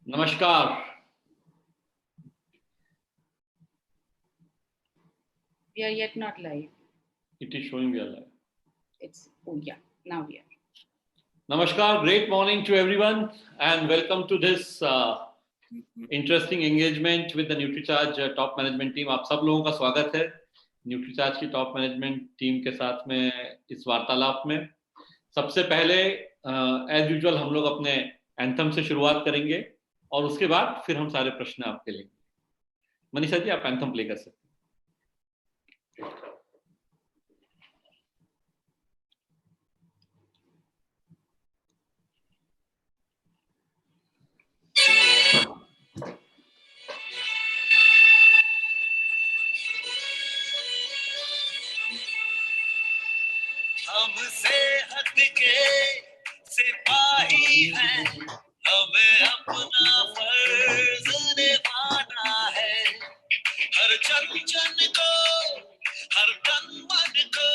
नमस्कार। We are yet not live. It is showing we are live. Now we are. Namaskar, great morning to everyone and welcome to this interesting engagement with the NutriCharge top management team. आप सब लोगों का स्वागत है NutriCharge की top management team के साथ में इस वार्तालाप में। सबसे पहले एज यूजुअल हम लोग अपने एंथम से शुरुआत करेंगे और उसके बाद फिर हम सारे प्रश्न आपके लेंगे। मनीषा जी, आप एंथम प्ले कर सकते हैं। हमसे हटके सिपाही हैं, हमें अपना फर्ज निभाना है। हर जन जन को, हर तन मन को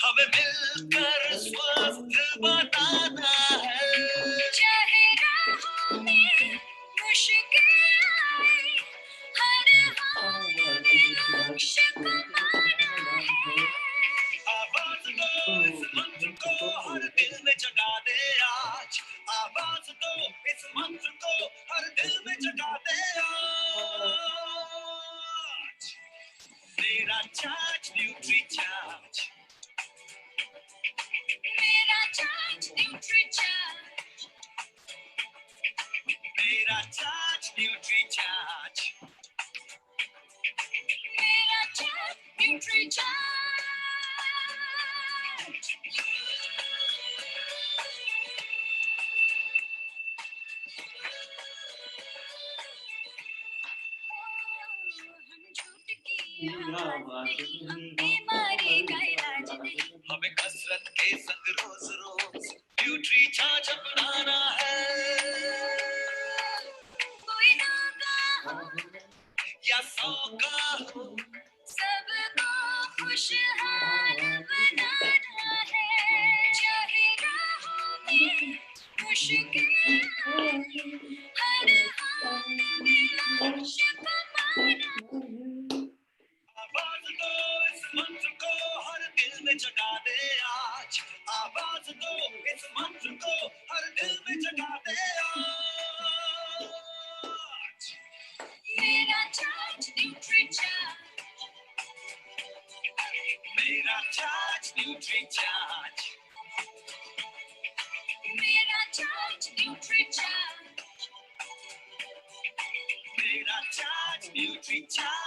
हमें मिलकर स्वस्थ बनाना है। चाहे राहों में मुश्किल आए, हर हाल में लक्ष्य को पाना है। आवाज दो इस मंत्र को हर दिल में जगा दे आज। आवाज दो इस मंत्र को हर दिल में जगा दे आज। मेरा चार्ज न्यूट्री चार्ज, मेरा चार्ज न्यूट्री चार्ज, मेरा चार्ज न्यूट्री चार्ज, मेरा चार्ज न्यूट्री चार्ज। हमें कसरत के संग रोज रोज न्यूट्री चार्ज अपनाना है। कोई नागा हो या 100 का हो, सबको खुशहाल बनाना है। चाहे राहों में मुश्किल आए, हर हाल में लक्ष्य को पाना। आवाज दो इस मंत्र को हर दिल में जगा दे आज। आवाज दो इस मंत्र को हर दिल में जगा दे आज। मेरा चार्ज न्यूट्री चार्ज, मेरा चार्ज न्यूट्री चार्ज, मेरा चार्ज न्यूट्री चार्ज, मेरा चार्ज न्यूट्री चार्ज।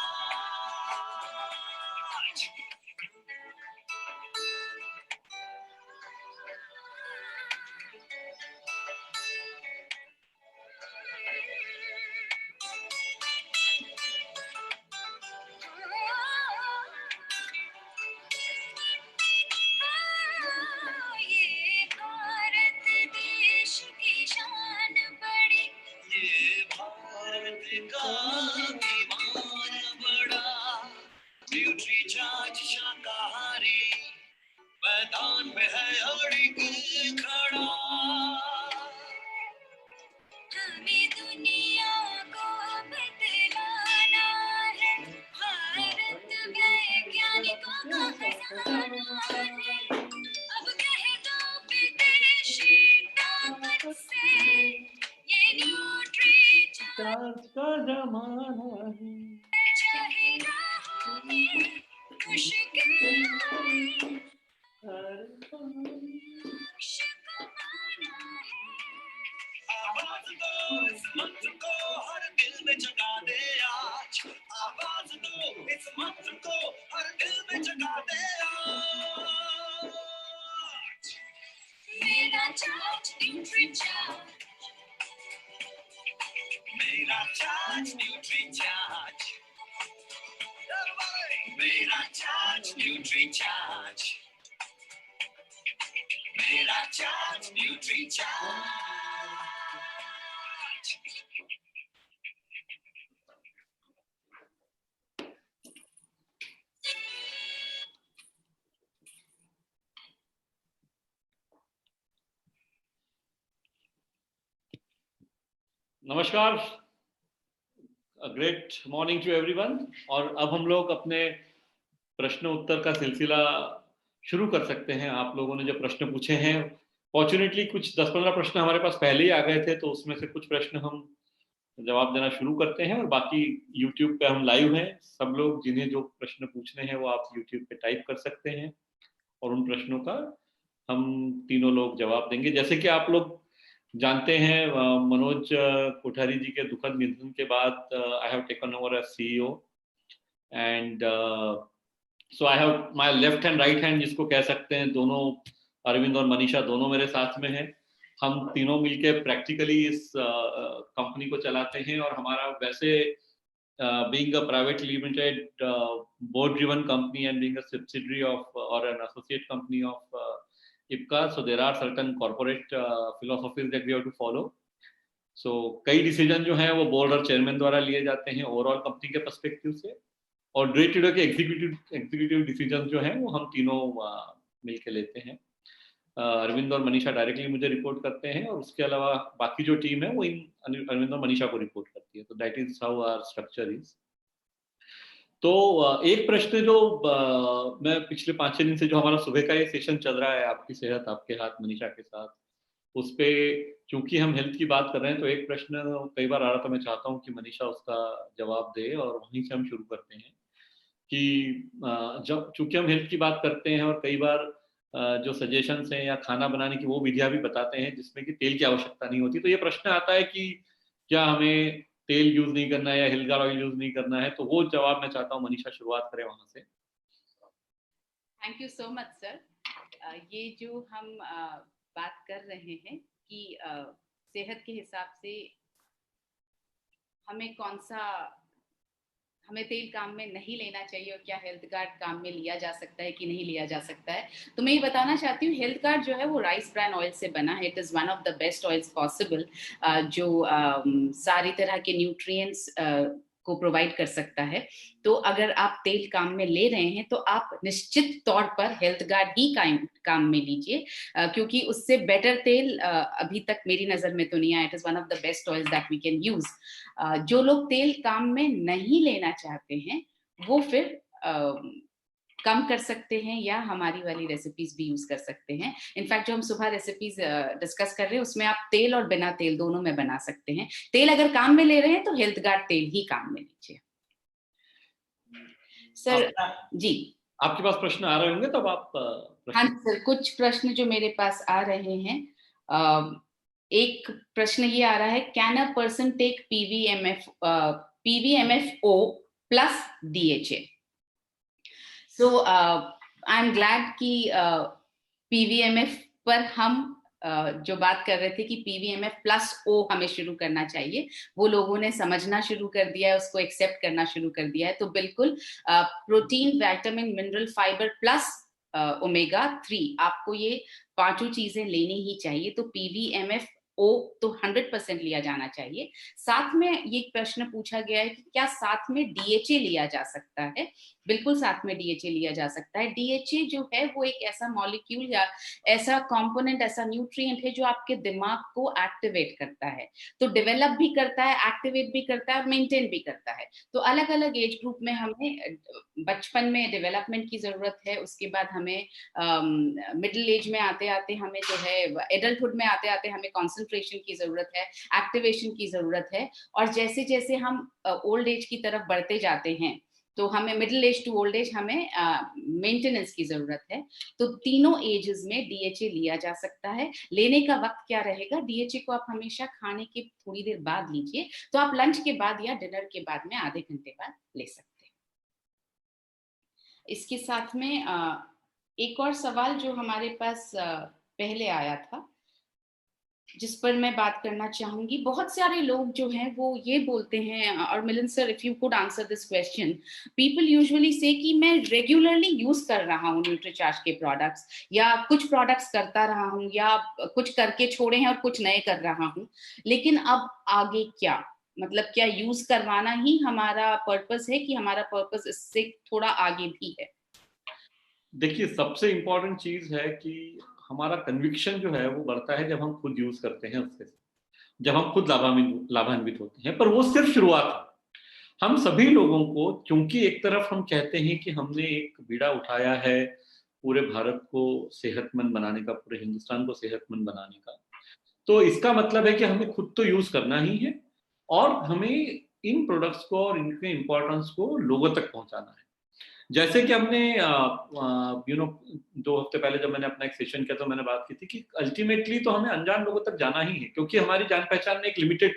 ये भारत देश की शान बड़ी, ये भारत का ईमान बड़ा। न्यूट्री चार्ज शाकाहारी मैदान में है अड़िग खड़ा। हमें दुनिया को बतलाना है, भारत वैज्ञानिकों का खजाना है। अब कह दो विदेशी ताकत से, ये न्यूट्री चार्ज का जमाना है। चाहे राहों में मुश्किल आए, लक्ष्य को पाना है। आवाज दो इस मंत्र को हर दिल में जगा दे आज। आवाज दो इस मंत्र को हर दिल में जगा दे आज। मेरा चार्ज न्यूट्री चार्ज, मेरा चार्ज न्यूट्री चार्ज, मेरा चार्ज न्यूट्री चार्ज, मेरा चार्ज न्यूट्री चार्ज। नमस्कार, ग्रेट मॉर्निंग टू एवरीवन। और अब हम लोग अपने प्रश्न उत्तर का सिलसिला शुरू कर सकते हैं। आप लोगों ने जो प्रश्न पूछे हैं, फॉर्चुनेटली कुछ 10-15 प्रश्न हमारे पास पहले ही आ गए थे, तो उसमें से कुछ प्रश्न हम जवाब देना शुरू करते हैं। और बाकी यूट्यूब पे हम लाइव हैं, सब लोग जिन्हें जो प्रश्न पूछने हैं वो आप यूट्यूब पे टाइप कर सकते हैं और उन प्रश्नों का हम तीनों लोग जवाब देंगे। जैसे कि आप लोग जानते हैं, मनोज कोठारी जी के दुखद निधन के बाद I have taken over as CEO, and so I have my left hand right hand जिसको कह सकते हैं, दोनों अरविंद और मनीषा दोनों मेरे साथ में हैं। हम तीनों मिलके प्रैक्टिकली इस कंपनी को चलाते हैं। और हमारा वैसे being a private limited board driven company and being a subsidiary of or an associate company of IPCA, so there are certain corporate philosophies that we have to follow. So कई decision जो हैं वो board और chairman द्वारा लिए जाते हैं overall company के पर्सपेक्टिव से, और डे टू डे के एग्जीक्यूटिव डिसीजन जो हैं वो हम तीनों मिलके लेते हैं। अरविंद और मनीषा डायरेक्टली मुझे रिपोर्ट करते हैं, और उसके अलावा बाकी जो टीम है वो इन अरविंद और मनीषा को रिपोर्ट करती है। तो that is how our structure is. तो एक प्रश्न जो मैं पिछले 5-6 दिन से जो हमारा सुबह का ये सेशन चल रहा है, आपकी सेहत आपके हाथ मनीषा के साथ, उस पे चूंकि हम हेल्थ की बात कर रहे हैं तो एक प्रश्न कई बार आ रहा था। मैं चाहता हूँ कि मनीषा उसका जवाब दे और वहीं से हम शुरू करते हैं कि जब चूंकि हम हेल्थ की बात करते हैं और कई बार जो सजेशंस हैं या खाना बनाने की वो विधियां भी बताते हैं जिसमें कि तेल की आवश्यकता नहीं होती, तो ये प्रश्न आता है कि क्या हमें तेल यूज नहीं करना है या हिलगार ऑयल यूज नहीं करना है। तो वो जवाब मैं चाहता हूँ मनीषा शुरुआत करें वहां से। Thank you so much sir. ये जो हम बात कर रहे हैं कि सेहत के हिसाब से हमें तेल काम में नहीं लेना चाहिए और क्या हेल्थ कार्ड काम में लिया जा सकता है कि नहीं लिया जा सकता है, तो मैं ये बताना चाहती हूँ हेल्थ कार्ड जो है वो राइस ब्रान ऑयल से बना है। It is one of the best oils possible जो सारी तरह के न्यूट्रिएंट्स को प्रोवाइड कर सकता है। तो अगर आप तेल काम में ले रहे हैं तो आप निश्चित तौर पर हेल्थ गार्ड ही काम में लीजिए, क्योंकि उससे बेटर तेल अभी तक मेरी नजर में तो नहीं आया। It is one of the best oils that we can use. जो लोग तेल काम में नहीं लेना चाहते हैं वो फिर कम कर सकते हैं या हमारी वाली रेसिपीज भी यूज कर सकते हैं। इनफैक्ट जो हम सुबह रेसिपीज डिस्कस कर रहे हैं उसमें आप तेल और बिना तेल दोनों में बना सकते हैं। तेल अगर काम में ले रहे हैं तो हेल्थ गार्ड तेल ही काम में लीजिए। सर जी, आपके पास प्रश्न आ रहे होंगे तब आप हाँ सर, कुछ प्रश्न जो मेरे पास आ रहे हैं। एक प्रश्न ये आ रहा है, can a person take PVMFO plus DHA? So I am glad कि PVMF पर हम जो बात कर रहे थे कि PVMF प्लस O हमें शुरू करना चाहिए, वो लोगों ने समझना शुरू कर दिया है, उसको एक्सेप्ट करना शुरू कर दिया है। तो बिल्कुल protein, vitamin, mineral, fibre plus omega 3, आपको ये पांचों चीजें लेनी ही चाहिए। तो PVMF O तो 100% लिया जाना चाहिए। साथ में ये प्रश्न पूछा गया है कि क्या साथ में DHA लिया जा सकता है? बिल्कुल साथ में DHA लिया जा सकता है। DHA जो है वो एक ऐसा मॉलिक्यूल या ऐसा कंपोनेंट, ऐसा न्यूट्रिएंट है जो आपके दिमाग को एक्टिवेट करता है। तो डेवलप भी करता है, एक्टिवेट भी करता है, मेंटेन भी करता है। तो अलग अलग एज ग्रुप में हमें बचपन में डेवलपमेंट की जरूरत है, उसके बाद हमें मिडिल एज में आते आते हमें जो है एडल्टहुड में आते आते हमें कॉन्सेंट्रेशन की जरूरत है, एक्टिवेशन की जरूरत है। और जैसे जैसे हम ओल्ड एज की तरफ बढ़ते जाते हैं तो हमें middle age to old age हमें मेंटेनेंस की जरूरत है। तो तीनों एजेस में DHA लिया जा सकता है। लेने का वक्त क्या रहेगा? DHA को आप हमेशा खाने के थोड़ी देर बाद लीजिए, तो आप लंच के बाद या डिनर के बाद में आधे घंटे बाद ले सकते हैं। इसके साथ में एक और सवाल जो हमारे पास पहले आया था जिस पर मैं बात करना चाहूंगी। बहुत सारे लोग जो हैं वो ये बोलते हैं, और Milan sir if you could answer this question, people usually say कि मैं रेगुलरली यूज कर रहा हूँ न्यूट्रीचार्ज के प्रोडक्ट्स, या कुछ प्रोडक्ट्स करता रहा हूँ, या कुछ करके छोड़े हैं और कुछ नए कर रहा हूँ, लेकिन अब आगे क्या? मतलब क्या यूज करवाना ही हमारा पर्पस है कि हमारा पर्पस इससे थोड़ा आगे भी है? देखिए, सबसे इम्पोर्टेंट चीज है कि हमारा कन्विक्शन जो है वो बढ़ता है जब हम खुद यूज करते हैं उससे। जब हम खुद लाभान्वित होते हैं। पर वो सिर्फ शुरुआत है। हम सभी लोगों को, क्योंकि एक तरफ हम कहते हैं कि हमने एक बीड़ा उठाया है पूरे भारत को सेहतमंद बनाने का, पूरे हिंदुस्तान को सेहतमंद बनाने का, तो इसका मतलब है कि हमें खुद तो यूज करना ही है और हमें इन प्रोडक्ट्स को और इनके इम्पोर्टेंस को लोगों तक पहुंचाना है। जैसे कि हमने 2 हफ्ते पहले जब मैंने अपना एक सेशन किया तो मैंने बात की थी कि अल्टीमेटली तो हमें अनजान लोगों तक जाना ही है, क्योंकि हमारी जान पहचान में एक लिमिटेड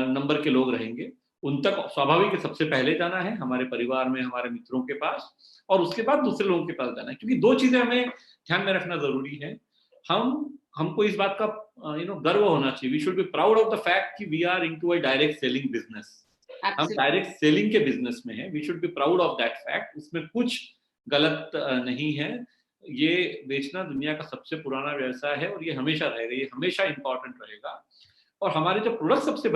नंबर के लोग रहेंगे। उन तक स्वाभाविक है सबसे पहले जाना है, हमारे परिवार में, हमारे मित्रों के पास, और उसके बाद दूसरे लोगों के पास जाना है। क्योंकि 2 चीजें हमें ध्यान में रखना जरूरी है। हमको इस बात का गर्व होना चाहिए। We should be proud of the fact कि we are into a direct selling business. हम डायरेक्ट सेलिंग के बिजनेस में हैं। We should be proud of that fact. उसमें कुछ गलत नहीं है। ये बेचना दुनिया का सबसे पुराना व्यवसाय है और ये हमेशा रहेगा, ये हमेशा इंपॉर्टेंट रहेगा। और हमारे जो प्रोडक्ट सबसे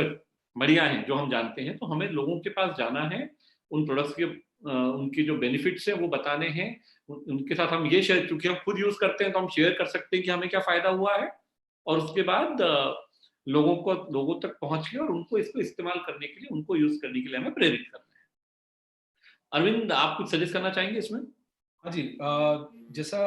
बढ़िया हैं जो हम जानते हैं, तो हमें लोगों के पास जाना है, उन प्रोडक्ट्स के उनकी जो बेनिफिट्स हैं वो बताने हैं, उनके साथ हम ये शेयर, क्योंकि हम खुद यूज करते हैं तो हम शेयर कर सकते हैं कि हमें क्या फायदा हुआ है, और उसके बाद लोगों तक पहुंच के और उनको इसको इस्तेमाल करने के लिए, उनको यूज करने के लिए हमें प्रेरित करना है। अरविंद, आप कुछ सजेस्ट करना चाहेंगे इसमें? हाँ जी, जैसा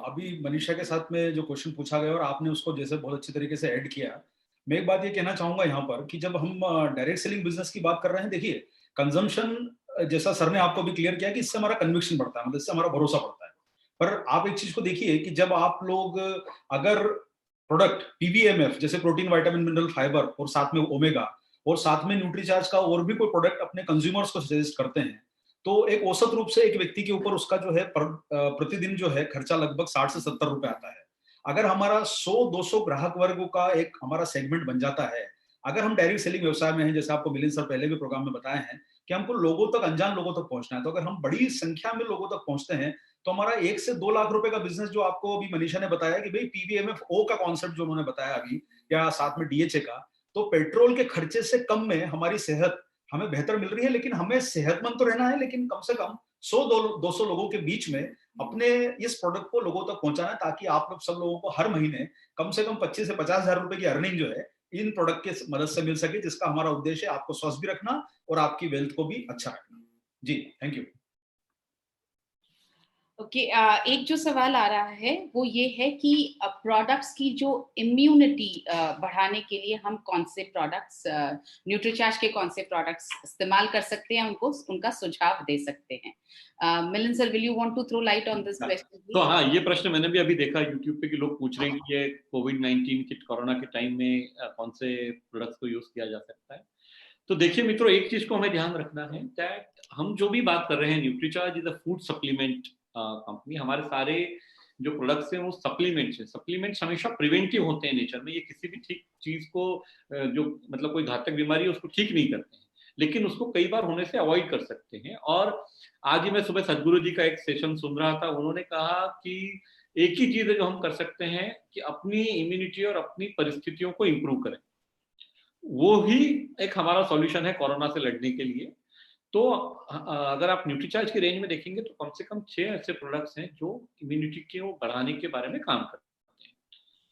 अभी मनीषा के साथ में जो क्वेश्चन पूछा गया और आपने उसको जैसे बहुत अच्छी तरीके से ऐड किया, मैं एक बात ये कहना चाहूंगा यहाँ पर कि जब हम डायरेक्ट सेलिंग बिजनेस की बात कर रहे हैं, देखिए कंजम्पशन, जैसा सर ने आपको भी क्लियर किया कि इससे हमारा कन्विक्शन बढ़ता है, मतलब इससे हमारा भरोसा बढ़ता है। पर आप एक चीज को देखिए कि जब आप लोग अगर प्रोडक्ट पीवीएमएफ जैसे प्रोटीन, विटामिन, मिनरल, फाइबर और साथ में ओमेगा और साथ में न्यूट्रीचार्ज का और भी कोई प्रोडक्ट अपने कंज्यूमर्स को सजेस्ट करते हैं, तो एक औसत रूप से एक व्यक्ति के ऊपर उसका जो है प्रतिदिन जो है खर्चा लगभग 60 से 70 रुपए आता है। अगर हमारा 100-200 ग्राहक वर्गों का एक हमारा सेगमेंट बन जाता है, अगर हम डायरेक्ट सेलिंग व्यवसाय में हैं, जैसे आपको मिलिंद सर पहले भी प्रोग्राम में बताए हैं कि हमको लोगों तक, अनजान लोगों तक पहुंचना है, तो अगर हम बड़ी संख्या में लोगों तक पहुंचते हैं तो हमारा 1 से 2 लाख रुपए का बिजनेस, जो आपको अभी मनीषा ने बताया कि भाई पीवीएमएफ ओ का कॉन्सेप्ट जो उन्होंने बताया अभी, या साथ में डीएचए का, तो पेट्रोल के खर्चे से कम में हमारी सेहत हमें बेहतर मिल रही है। लेकिन हमें सेहतमंद तो रहना है, लेकिन कम से कम 100-200 लोगों के बीच में अपने इस प्रोडक्ट को लोगों तक पहुंचाना है, ताकि आप लोग सब लोगों को हर महीने कम से कम 25 से 50 हजार रुपए की अर्निंग जो है इन प्रोडक्ट के मदद से मिल सके, जिसका हमारा उद्देश्य है आपको स्वस्थ भी रखना और आपकी वेल्थ को भी अच्छा रखना। जी, थैंक यू। ओके, एक जो सवाल आ रहा है वो ये है कि प्रोडक्ट्स की जो इम्यूनिटी बढ़ाने के लिए हम कौन से प्रोडक्ट्स, न्यूट्रीचार्ज के कौन से प्रोडक्ट्स इस्तेमाल कर सकते हैं, उनका सुझाव दे सकते हैं। Milind sir, will you want to throw light on this question? तो हाँ, ये प्रश्न मैंने भी अभी देखा यूट्यूब पे कि लोग पूछ रहे हैं कि ये कोविड-19 के, कोरोना के टाइम में कौन से प्रोडक्ट्स को यूज किया जा सकता है। तो देखिए मित्रों, एक चीज को हमें ध्यान रखना है दैट हम जो भी बात कर रहे हैं, Nutricharge is a food supplement company. हमारे सारे जो प्रोडक्ट्स हैं वो सप्लीमेंट्स हैं। सप्लीमेंट्स हमेशा प्रिवेंटिव होते हैं नेचर में। ये किसी भी ठीक चीज को जो मतलब कोई घातक बीमारी है उसको ठीक नहीं करते हैं, लेकिन उसको कई बार होने से अवॉइड कर सकते हैं। और आज ही मैं सुबह सदगुरु जी का एक सेशन सुन रहा था, उन्होंने कहा कि एक ही चीज है जो हम कर सकते हैं कि अपनी इम्यूनिटी और अपनी परिस्थितियों को इम्प्रूव करें। वो ही एक हमारा सॉल्यूशन है कोरोना से लड़ने के लिए। तो अगर आप न्यूट्रीचार्ज की रेंज में देखेंगे तो कम से कम 6 ऐसे प्रोडक्ट्स हैं जो इम्यूनिटी को बढ़ाने के बारे में काम करते हैं।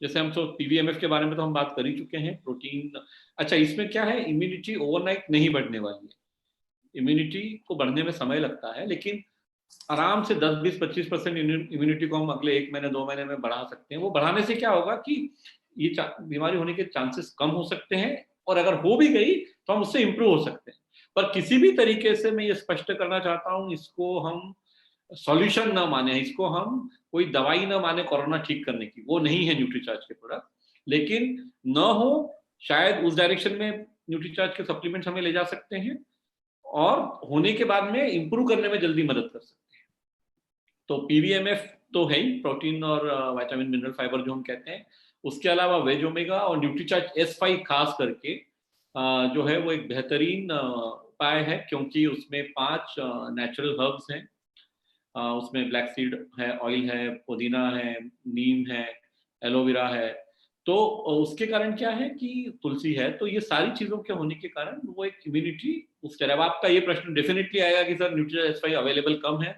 जैसे हम तो पीवीएमएफ के बारे में तो हम बात कर ही चुके हैं। प्रोटीन, अच्छा इसमें क्या है, इम्यूनिटी ओवरनाइट नहीं बढ़ने वाली है। इम्यूनिटी को बढ़ने में समय लगता है, लेकिन आराम से 10, 20, 25% इम्यूनिटी को हम अगले 1 महीने 2 महीने में बढ़ा सकते हैं। वो बढ़ाने से क्या होगा कि ये बीमारी होने के चांसेस कम हो सकते हैं, और अगर हो भी गई तो हम उससे इंप्रूव हो सकते हैं। पर किसी भी तरीके से मैं ये स्पष्ट करना चाहता हूं, इसको हम सॉल्यूशन ना माने, इसको हम कोई दवाई ना माने कोरोना ठीक करने की, वो नहीं है न्यूट्रीचार्ज के प्रोडक्ट। लेकिन न हो, शायद उस डायरेक्शन में न्यूट्रीचार्ज के सप्लीमेंट्स हमें ले जा सकते हैं और होने के बाद में इंप्रूव करने में जल्दी मदद कर सकते हैं। तो पीवीएमएफ तो है ही, प्रोटीन और विटामिन, मिनरल, फाइबर जो हम कहते हैं। उसके अलावा वेज ओमेगा और न्यूट्रीचार्ज S5 खास करके जो है वो एक बेहतरीन उपाय है, क्योंकि उसमें 5 नेचुरल हर्ब्स हैं। उसमें ब्लैक सीड है, ऑयल है, पुदीना है, नीम है, एलोवेरा है। तो उसके कारण क्या है कि तुलसी है। तो ये सारी चीजों के होने के कारण वो एक इम्यूनिटी उस तरह। अब आपका ये प्रश्न डेफिनेटली आएगा कि सर न्यूट्रीचार्ज S5 अवेलेबल कम है,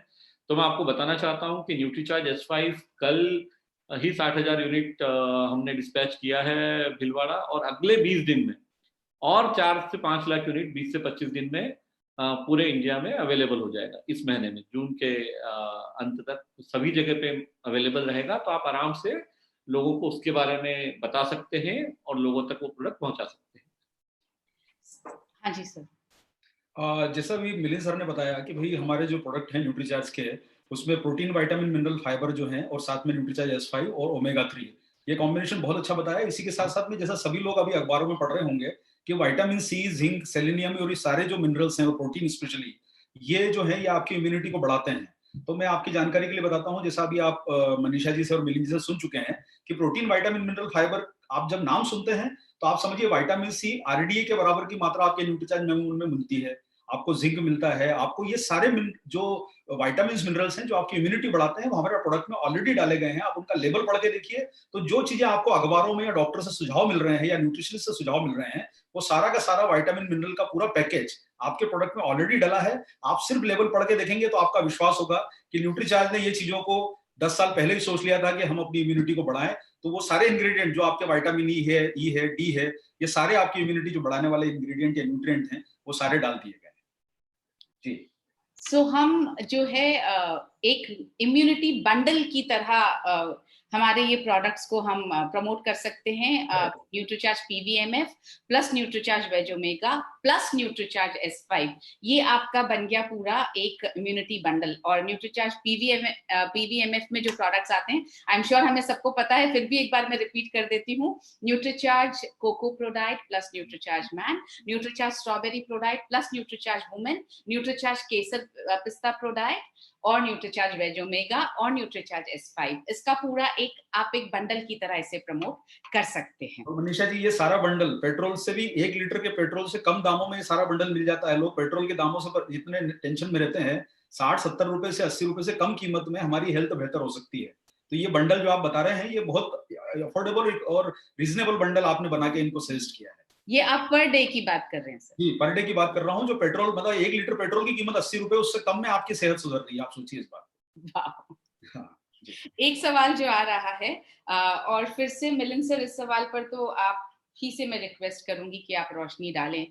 तो मैं आपको बताना चाहता हूँ कि न्यूट्रीचार्ज S5 कल ही 60,000 यूनिट हमने डिस्पैच किया है भीलवाड़ा, और अगले 20 दिन में और 4 से 5 लाख यूनिट 20 से 25 दिन में पूरे इंडिया में अवेलेबल हो जाएगा। इस महीने में जून के अंत तक सभी जगह पे अवेलेबल रहेगा, तो आप आराम से लोगों को उसके बारे में बता सकते हैं और लोगों तक वो प्रोडक्ट पहुंचा सकते हैं। हाँ जी सर। जैसा भी मिलिंद सर ने बताया कि भाई हमारे जो प्रोडक्ट हैं न्यूट्रीचार्ज के, उसमें प्रोटीन, विटामिन, मिनरल, फाइबर जो हैं, और साथ में न्यूट्रीचार्ज S5 और ओमेगा 3, ये कॉम्बिनेशन बहुत अच्छा बताया। इसी के साथ साथ में जैसा सभी लोग अभी अखबारों में पढ़ रहे होंगे कि विटामिन सी, जिंक, सेलेनियम और ये सारे जो मिनरल्स हैं और प्रोटीन स्पेशली, ये जो है ये आपकी इम्यूनिटी को बढ़ाते हैं। तो मैं आपकी जानकारी के लिए बताता हूँ, जैसा अभी आप मनीषा जी से और मिलिंद जी से सुन चुके हैं कि प्रोटीन, विटामिन, मिनरल, फाइबर, आप जब नाम सुनते हैं तो आप समझिए विटामिन सी RDA के बराबर की मात्रा आपके न्यूट्रीचार्ज में मिलती है, आपको जिंक मिलता है, आपको ये सारे जो विटामिन मिनरल्स हैं जो आपकी इम्यूनिटी बढ़ाते हैं, वो हमारे प्रोडक्ट में ऑलरेडी डाले गए हैं। आप उनका लेबल पढ़ के देखिए, तो जो चीजें आपको अखबारों में या डॉक्टर से सुझाव मिल रहे हैं या न्यूट्रिशनिस्ट से सुझाव मिल रहे हैं, वो सारा का सारा विटामिन मिनरल का पूरा पैकेज आपके प्रोडक्ट में ऑलरेडी डला है। आप सिर्फ लेबल पढ़ के देखेंगे तो आपका विश्वास होगा कि न्यूट्रीचार्ज ने ये चीजों को 10 साल पहले ही सोच लिया था कि हम अपनी इम्यूनिटी को बढ़ाएं। तो वो सारे इंग्रेडिएंट जो आपके विटामिन ई है, डी है, ये सारे आपकी इम्यूनिटी जो बढ़ाने वाले इंग्रेडिएंट या न्यूट्रिएंट हैं, वो सारे डाल दिए गए जी। सो हम जो है एक इम्यूनिटी बंडल की तरह हमारे ये प्रोडक्ट्स को हम प्रमोट कर सकते हैं। Nutricharge PVMF plus Nutricharge veg omega plus Nutricharge S5, ये आपका बन गया पूरा एक इम्यूनिटी बंडल। और न्यूट्रीचार्ज PVMF में जो प्रोडक्ट्स आते हैं, आई एम श्योर हमें सबको पता है, फिर भी एक बार मैं रिपीट कर देती हूँ। Nutricharge cocoa ProDiet plus Nutricharge man, Nutricharge strawberry ProDiet plus Nutricharge women, Nutricharge केसर पिस्ता प्रोडाइट और न्यूट्रीचार्ज वेज ओमेगा और न्यूट्रीचार्ज S5। इसका पूरा आप एक बंडल की तरह इसे प्रमोट कर सकते हैं। और मनीषा जी, ये सारा बंडल पेट्रोल से भी 1 लीटर के पेट्रोल से कम दामों में ये सारा बंडल मिल जाता है। लोग पेट्रोल के दामों से इतने टेंशन में रहते हैं, 60-70 रुपए से 80 रुपए से कम कीमत में हमारी हेल्थ बेहतर हो सकती है। तो ये बंडल जो आप बता रहे हैं, ये बहुत अफोर्डेबल और रीजनेबल बंडल आपने बना के इनको सजेस्ट किया है। ये आप पर डे की बात कर रहे हैं सर? जी, पर डे की बात कर रहा हूँ। जो पेट्रोल मतलब 1 लीटर पेट्रोल की कीमत 80 रुपए, उससे कम में आपकी सेहत सुधर रही है। आप सोचिए इस बात। हाँ, एक सवाल जो आ रहा है, और फिर से मिलिंद सर, इस सवाल पर तो आप ही से मैं रिक्वेस्ट करूंगी कि आप रोशनी डालें।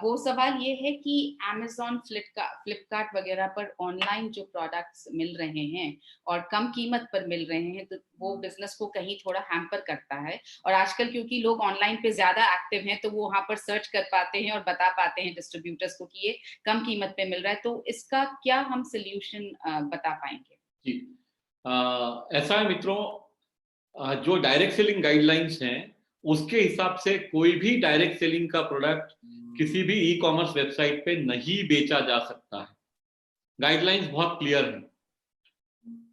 वो सवाल ये है कि Amazon, फ्लिपकार्ट वगैरह पर ऑनलाइन जो प्रोडक्ट्स मिल रहे हैं और कम कीमत पर मिल रहे हैं, तो वो बिजनेस को कहीं थोड़ा हैम्पर करता है। और आजकल क्योंकि लोग ऑनलाइन पे ज्यादा एक्टिव हैं, तो वो वहां पर सर्च कर पाते हैं और बता पाते हैं डिस्ट्रीब्यूटर्स को कि ये कम कीमत पे मिल रहा है। तो इसका क्या हम सोल्यूशन बता पाएंगे? जी, ऐसा है मित्रों, जो डायरेक्ट सेलिंग गाइडलाइंस हैं उसके हिसाब से कोई भी डायरेक्ट सेलिंग का प्रोडक्ट किसी भी ई कॉमर्स वेबसाइट पे नहीं बेचा जा सकता है। गाइडलाइंस बहुत क्लियर है।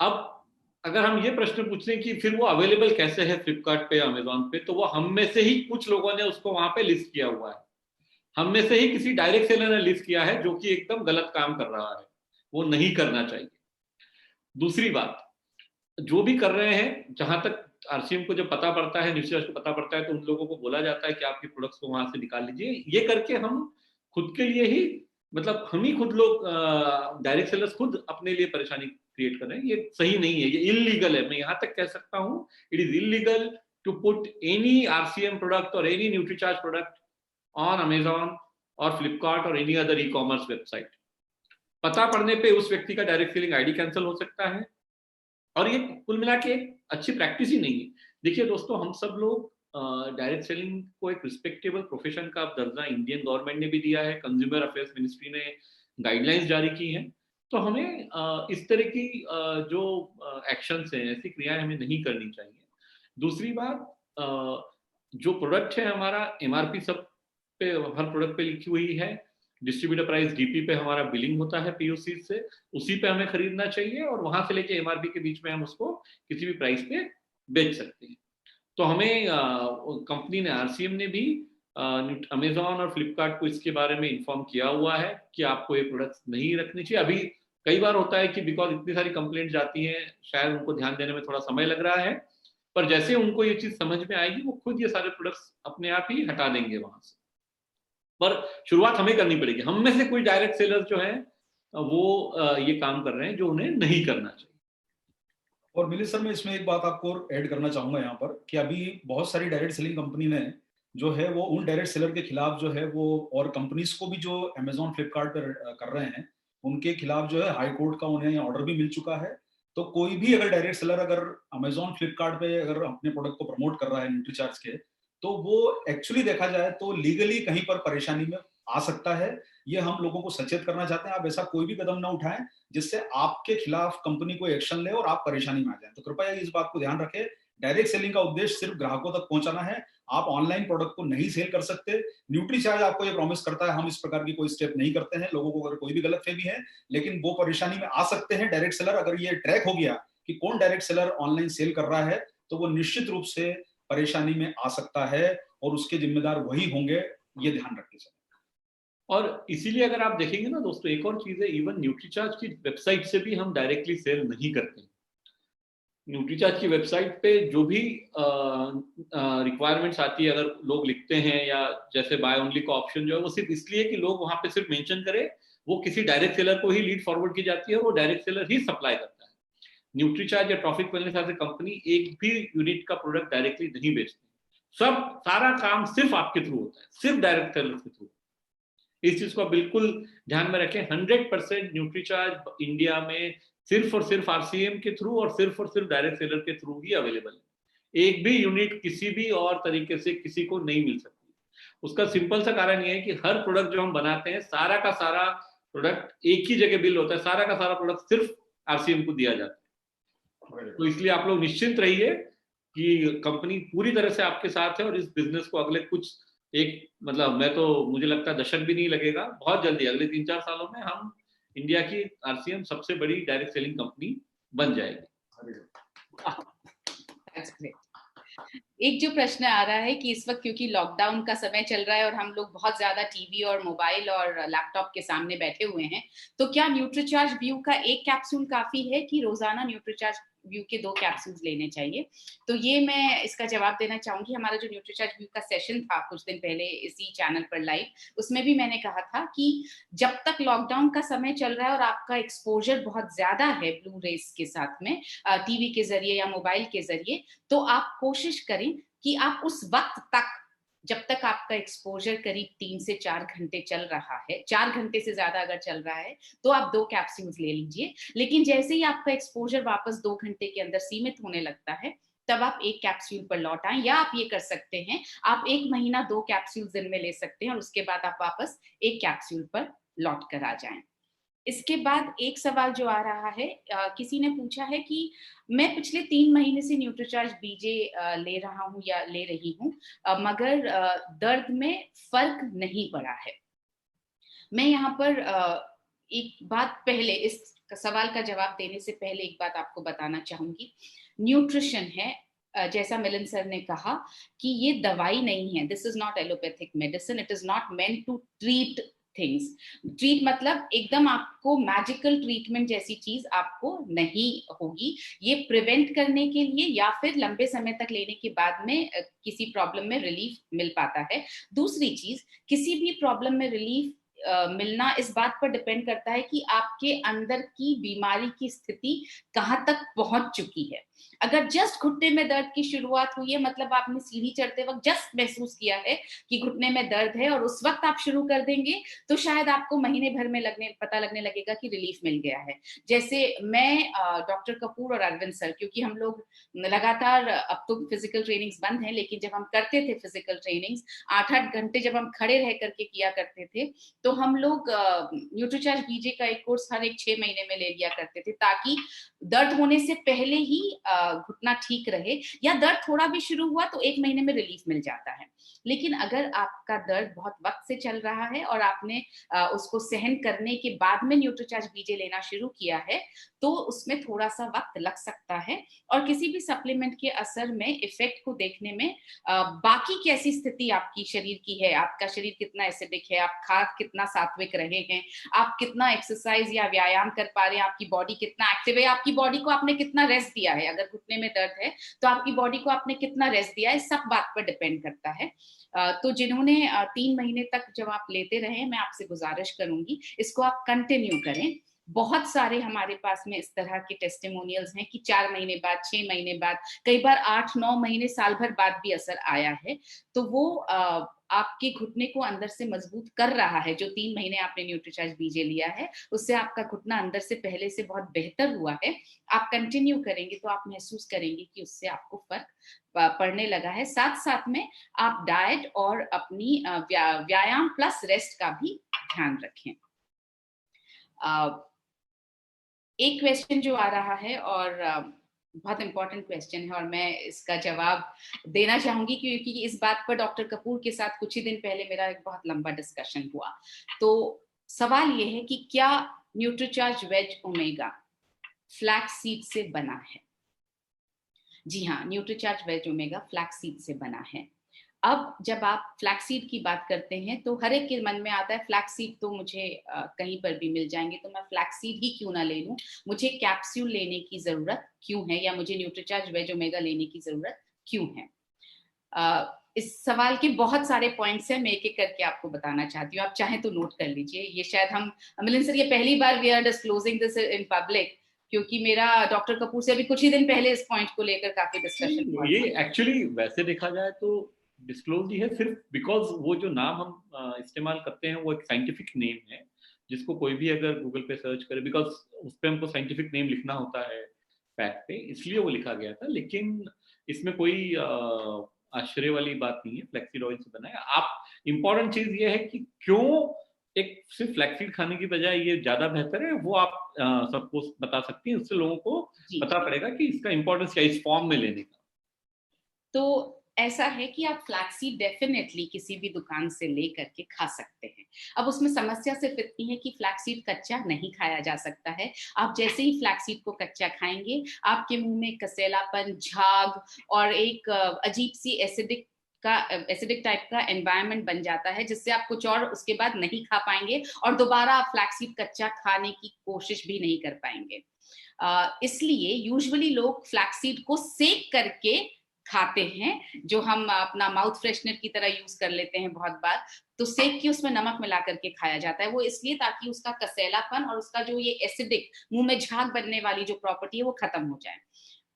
अब अगर हम ये प्रश्न पूछें कि फिर वो अवेलेबल कैसे है फ्लिपकार्ट पे, अमेजॉन पे, तो वो हम में से ही कुछ लोगों ने उसको वहां पे लिस्ट किया हुआ है। हम में से ही किसी डायरेक्ट सेलर ने लिस्ट किया है, जो कि एकदम गलत काम कर रहा है, वो नहीं करना चाहिए। दूसरी बात, जो भी कर रहे हैं, जहां तक RCM को जब पता पड़ता है, न्यूट्रीचार्ज को पता पड़ता है, तो उन लोगों को बोला जाता है कि आपके प्रोडक्ट्स को वहां से निकाल लीजिए। ये करके हम खुद के लिए ही, मतलब हम ही खुद लोग डायरेक्ट सेलर्स खुद अपने लिए परेशानी क्रिएट कर रहे हैं। ये सही नहीं है, ये इलीगल है। मैं यहाँ तक कह सकता हूँ, it is illegal to put any RCM product और any Nutricharge product on Amazon और फ्लिपकार्ट और any other e commerce website. पता पड़ने पे उस व्यक्ति का डायरेक्ट सेलिंग ID कैंसिल हो सकता है, और ये कुल मिला के एक अच्छी प्रैक्टिस ही नहीं है। देखिए दोस्तों, हम सब लोग डायरेक्ट सेलिंग को एक रिस्पेक्टेबल प्रोफेशन का दर्जा इंडियन गवर्नमेंट ने भी दिया है, कंज्यूमर अफेयर्स मिनिस्ट्री ने गाइडलाइंस जारी की हैं। तो हमें इस तरह की जो एक्शंस हैं, ऐसी क्रियाएं हमें नहीं करनी चाहिए। दूसरी बात, जो प्रोडक्ट है हमारा, MRP सब पे, हर प्रोडक्ट पे लिखी हुई है। डिस्ट्रीब्यूटर प्राइस DP पे हमारा बिलिंग होता है POC से, उसी पे हमें खरीदना चाहिए, और वहां से लेके MRP के बीच में हम उसको किसी भी प्राइस पे बेच सकते हैं। तो हमें कंपनी ने, RCM ने भी अमेजॉन और फ्लिपकार्ट को इसके बारे में इन्फॉर्म किया हुआ है कि आपको ये प्रोडक्ट्स नहीं रखनी चाहिए। अभी कई बार होता है कि बिकॉज इतनी सारी कंप्लेंट जाती हैं, शायद उनको ध्यान देने में थोड़ा समय लग रहा है, पर जैसे उनको ये चीज समझ में आएगी, वो खुद ये सारे प्रोडक्ट्स अपने आप ही हटा देंगे वहां से। पर शुरुआत हमें करनी पड़ेगी। हम में से कोई डायरेक्ट सेलर जो है वो ये काम कर रहे हैं जो उन्हें नहीं करना चाहिए। और मिलिंद सर, मैं इसमें एक बात आपको ऐड करना चाहूंगा यहाँ पर कि अभी बहुत सारी डायरेक्ट सेलिंग कंपनी ने जो है वो उन डायरेक्ट सेलर के खिलाफ जो है वो, और कंपनीज को भी जो अमेजोन फ्लिपकार्ट पर कर रहे हैं उनके खिलाफ जो है हाई कोर्ट का उन्हें ऑर्डर भी मिल चुका है। तो कोई भी अगर डायरेक्ट सेलर अगर अमेजोन फ्लिपकार्ट पे अगर अपने प्रोडक्ट को प्रमोट कर रहा है न्यूट्रीचार्ज के, तो वो एक्चुअली देखा जाए तो लीगली कहीं पर परेशानी में आ सकता है। ये हम लोगों को सचेत करना चाहते हैं, आप ऐसा कोई भी कदम ना उठाएं जिससे आपके खिलाफ कंपनी कोई एक्शन ले और आप परेशानी में आ जाएं। तो कृपया इस बात को ध्यान रखें, डायरेक्ट सेलिंग का उद्देश्य सिर्फ ग्राहकों तक पहुंचाना है। आप ऑनलाइन प्रोडक्ट को नहीं सेल कर सकते। न्यूट्रीचार्ज आपको ये प्रॉमिस करता है हम इस प्रकार की कोई स्टेप नहीं करते हैं। लोगों को अगर कोई भी गलतफहमी है, लेकिन वो परेशानी में आ सकते हैं डायरेक्ट सेलर। अगर ये ट्रैक हो गया कि कौन डायरेक्ट सेलर ऑनलाइन सेल कर रहा है, तो वो निश्चित रूप से परेशानी में आ सकता है और उसके जिम्मेदार वही होंगे, ये ध्यान रखिए सर। और इसीलिए अगर आप देखेंगे ना दोस्तों, एक और चीज है, इवन न्यूट्रीचार्ज की वेबसाइट से भी हम डायरेक्टली सेल नहीं करते। न्यूट्रीचार्ज की वेबसाइट पे जो भी रिक्वायरमेंट्स आती है, अगर लोग लिखते हैं या जैसे बाय ओनली का ऑप्शन जो है वो सिर्फ इसलिए कि लोग वहां पे सिर्फ मेंशन करें, वो किसी डायरेक्ट सेलर को ही लीड फॉरवर्ड की जाती है और वो डायरेक्ट सेलर ही सप्लाई करता है। न्यूट्रीचार्ज या ट्रॉफिक वेलनेस ऐसे कंपनी एक भी यूनिट का प्रोडक्ट डायरेक्टली नहीं बेचती। सब सारा काम सिर्फ आपके थ्रू होता है, सिर्फ डायरेक्ट सेलर के थ्रू। इस चीज को बिल्कुल ध्यान में रखें। 100% न्यूट्रीचार्ज इंडिया में सिर्फ और सिर्फ आरसीएम के थ्रू और सिर्फ डायरेक्ट सेलर के थ्रू ही अवेलेबल है। एक भी यूनिट किसी भी और तरीके से किसी को नहीं मिल सकती। उसका सिंपल सा कारण यह है कि हर प्रोडक्ट जो हम बनाते हैं, सारा का सारा प्रोडक्ट एक ही जगह बिल होता है, सारा का सारा प्रोडक्ट सिर्फ आरसीएम को दिया जाता है। तो इसलिए आप लोग निश्चिंत रहिए कि कंपनी पूरी तरह से आपके साथ है और इस बिजनेस को अगले कुछ एक मतलब मैं तो मुझे लगता है दशक भी नहीं लगेगा, बहुत जल्दी अगले 3-4 सालों में हम इंडिया की आरसीएम सबसे बड़ी डायरेक्ट सेलिंग कंपनी बन जाएगी। That's great. एक जो प्रश्न आ रहा है कि इस वक्त क्योंकि लॉकडाउन का समय चल रहा है और हम लोग बहुत ज्यादा टीवी और मोबाइल और लैपटॉप के सामने बैठे हुए हैं, तो क्या न्यूट्रीचार्ज व्यू का एक कैप्सूल काफी है कि रोजाना न्यूट्रीचार्ज व्यू के 2 कैप्सूल्स लेने चाहिए? तो ये मैं इसका जवाब देना चाहूंगी। हमारा जो न्यूट्रीचार्ज व्यू का सेशन था कुछ दिन पहले इसी चैनल पर लाइव, उसमें भी मैंने कहा था कि जब तक लॉकडाउन का समय चल रहा है और आपका एक्सपोजर बहुत ज्यादा है ब्लू रेस के साथ में टीवी के जरिए या मोबाइल के जरिए, तो आप कोशिश करें कि आप उस वक्त तक, जब तक आपका एक्सपोजर करीब 3 से 4 घंटे चल रहा है, 4 घंटे से ज्यादा अगर चल रहा है तो आप 2 कैप्सूल्स ले लीजिए। लेकिन जैसे ही आपका एक्सपोजर वापस 2 घंटे के अंदर सीमित होने लगता है, तब आप 1 कैप्सूल पर लौट आए। या आप ये कर सकते हैं, आप 1 महीना 2 कैप्सूल दिन में ले सकते हैं और उसके बाद आप वापस 1 कैप्सूल पर लौट कर आ जाएं। इसके बाद एक सवाल जो आ रहा है, किसी ने पूछा है कि मैं पिछले 3 महीने से न्यूट्रीचार्ज बीजे ले रहा हूँ या ले रही हूँ, मगर दर्द में फर्क नहीं पड़ा है। मैं यहाँ पर एक बात पहले, इस सवाल का जवाब देने से पहले एक बात आपको बताना चाहूंगी। न्यूट्रिशन है, जैसा मिलन सर ने कहा कि ये दवाई नहीं है। This is not allopathic medicine, it is not meant to treat things. Treat मतलब एकदम आपको मैजिकल ट्रीटमेंट जैसी चीज आपको नहीं होगी। ये प्रिवेंट करने के लिए या फिर लंबे समय तक लेने के बाद में किसी प्रॉब्लम में रिलीफ मिल पाता है। दूसरी चीज, किसी भी प्रॉब्लम में रिलीफ मिलना इस बात पर डिपेंड करता है कि आपके अंदर की बीमारी की स्थिति कहाँ तक पहुंच चुकी है। अगर जस्ट घुटने में दर्द की शुरुआत हुई है, मतलब आपने सीढ़ी चढ़ते वक्त जस्ट महसूस किया है कि घुटने में दर्द है और उस वक्त आप शुरू कर देंगे, तो शायद आपको महीने भर में पता लगने लगेगा कि रिलीफ मिल गया है। जैसे मैं, डॉक्टर कपूर और अरविंद सर, क्योंकि हम लोग लगातार, अब तो फिजिकल ट्रेनिंग्स बंद हैं, लेकिन जब हम करते थे फिजिकल ट्रेनिंग्स 8-8 घंटे जब हम खड़े रह करके किया करते थे, तो हम लोग न्यूट्रीचार्ज बीजे का एक कोर्स हर एक 6 महीने में ले लिया करते थे, ताकि दर्द होने से पहले ही घुटना ठीक रहे, या दर्द थोड़ा भी शुरू हुआ तो 1 महीने में रिलीफ मिल जाता है। लेकिन अगर आपका दर्द बहुत वक्त से चल रहा है और आपने उसको सहन करने के बाद में न्यूट्रीचार्ज बीजे लेना शुरू किया है, तो उसमें थोड़ा सा वक्त लग सकता है। और किसी भी सप्लीमेंट के असर में, इफेक्ट को देखने में, बाकी कैसी स्थिति आपकी शरीर की है, आपका शरीर कितना एसिडिक है, आप खा कितना सात्विक रहे हैं, आप कितना एक्सरसाइज या व्यायाम कर पा रहे हैं, आपकी बॉडी कितना एक्टिव है, आपकी बॉडी को आपने कितना रेस्ट दिया है। अगर घुटने में दर्द है तो आपकी बॉडी को आपने कितना रेस्ट दिया है, सब बात पर डिपेंड करता है। तो जिन्होंने 3 महीने तक जब आप लेते रहे, मैं आपसे गुजारिश करूंगी इसको आप कंटिन्यू करें। बहुत सारे हमारे पास में इस तरह के टेस्टिमोनियल्स हैं कि 4 महीने बाद, 6 महीने बाद, कई बार 8-9 महीने, साल भर बाद भी असर आया है। तो वो आपके घुटने को अंदर से मजबूत कर रहा है। जो 3 महीने आपने न्यूट्रीचार्ज बीजे लिया है, उससे आपका घुटना अंदर से पहले से बहुत बेहतर हुआ है। आप कंटिन्यू करेंगे तो आप महसूस करेंगे कि उससे आपको फर्क पड़ने लगा है। साथ साथ में आप डाइट और अपनी व्यायाम प्लस रेस्ट का भी ध्यान रखें। एक क्वेश्चन जो आ रहा है और बहुत इंपॉर्टेंट क्वेश्चन है और मैं इसका जवाब देना चाहूंगी क्योंकि इस बात पर डॉक्टर कपूर के साथ कुछ ही दिन पहले मेरा एक बहुत लंबा डिस्कशन हुआ। तो सवाल ये है कि क्या Nutricharge veg omega flax seed से बना है? जी हाँ, Nutricharge veg omega flax seed से बना है। अब जब आप फ्लैक्सीड की बात करते हैं तो हर एक के मन में आता है फ्लैक्सीड तो मुझे कहीं पर भी मिल जाएंगे, तो मैं फ्लैक्सीड ही क्यों ना ले लूं, मुझे कैप्सूल लेने की जरूरत क्यों है, या मुझे न्यूट्रीचार्ज वेज ओमेगा लेने की जरूरत क्यों है? इस सवाल के बहुत सारे पॉइंट्स हैं, मैं एक एक करके आपको बताना चाहती हूँ। आप चाहें तो नोट कर लीजिए। ये शायद हम मिलिंद सर, ये पहली बार we are disclosing this in public, क्योंकि मेरा डॉक्टर कपूर से अभी कुछ ही दिन पहले इस पॉइंट को लेकर काफी डिस्कशन हुआ। ये एक्चुअली वैसे देखा जाए तो डिस्क्लोज ही है, सिर्फ बिकॉज वो जो नाम हम इस्तेमाल करते हैं वो एक साइंटिफिक नेम है, जिसको कोई भी अगर गूगल पे सर्च करे, बिकॉज उस पर हमको साइंटिफिक नेम लिखना होता है फैक्ट पे, इसलिए वो लिखा गया था। लेकिन इसमें कोई आश्चर्य वाली बात नहीं है, फ्लैक्सीड ऑयल से बना है। आप इम्पोर्टेंट चीज ये है कि क्यों एक सिर्फ फ्लैक्सीड खाने की बजाय ये ज्यादा बेहतर है, वो आप सबको बता सकती हैं। उससे लोगों को पता पड़ेगा कि इसका इंपॉर्टेंस क्या इस फॉर्म में लेने का। तो ऐसा है कि आप फ्लैक्सीड डेफिनेटली किसी भी दुकान से ले करके खा सकते हैं। अब उसमें समस्या सिर्फ इतनी है कि फ्लैक्सीड कच्चा नहीं खाया जा सकता है। आप जैसे ही फ्लैक्सीड को कच्चा खाएंगे, आपके मुंह में कसैलापन, झाग और एक अजीब सी एसिडिक टाइप का एनवायरनमेंट बन जाता है, जिससे आप कुछ और उसके बाद नहीं खा पाएंगे और दोबारा आप फ्लैक्सीड कच्चा खाने की कोशिश भी नहीं कर पाएंगे। इसलिए यूजुअली लोग फ्लैक्सीड को सेक करके खाते हैं, जो हम अपना माउथ फ्रेशनर की तरह यूज कर लेते हैं बहुत बार। तो सेक के उसमें नमक मिला करके खाया जाता है। वो इसलिए ताकि उसका कसैलापन और उसका जो ये एसिडिक मुंह में झाग बनने वाली जो प्रॉपर्टी है वो खत्म हो जाए।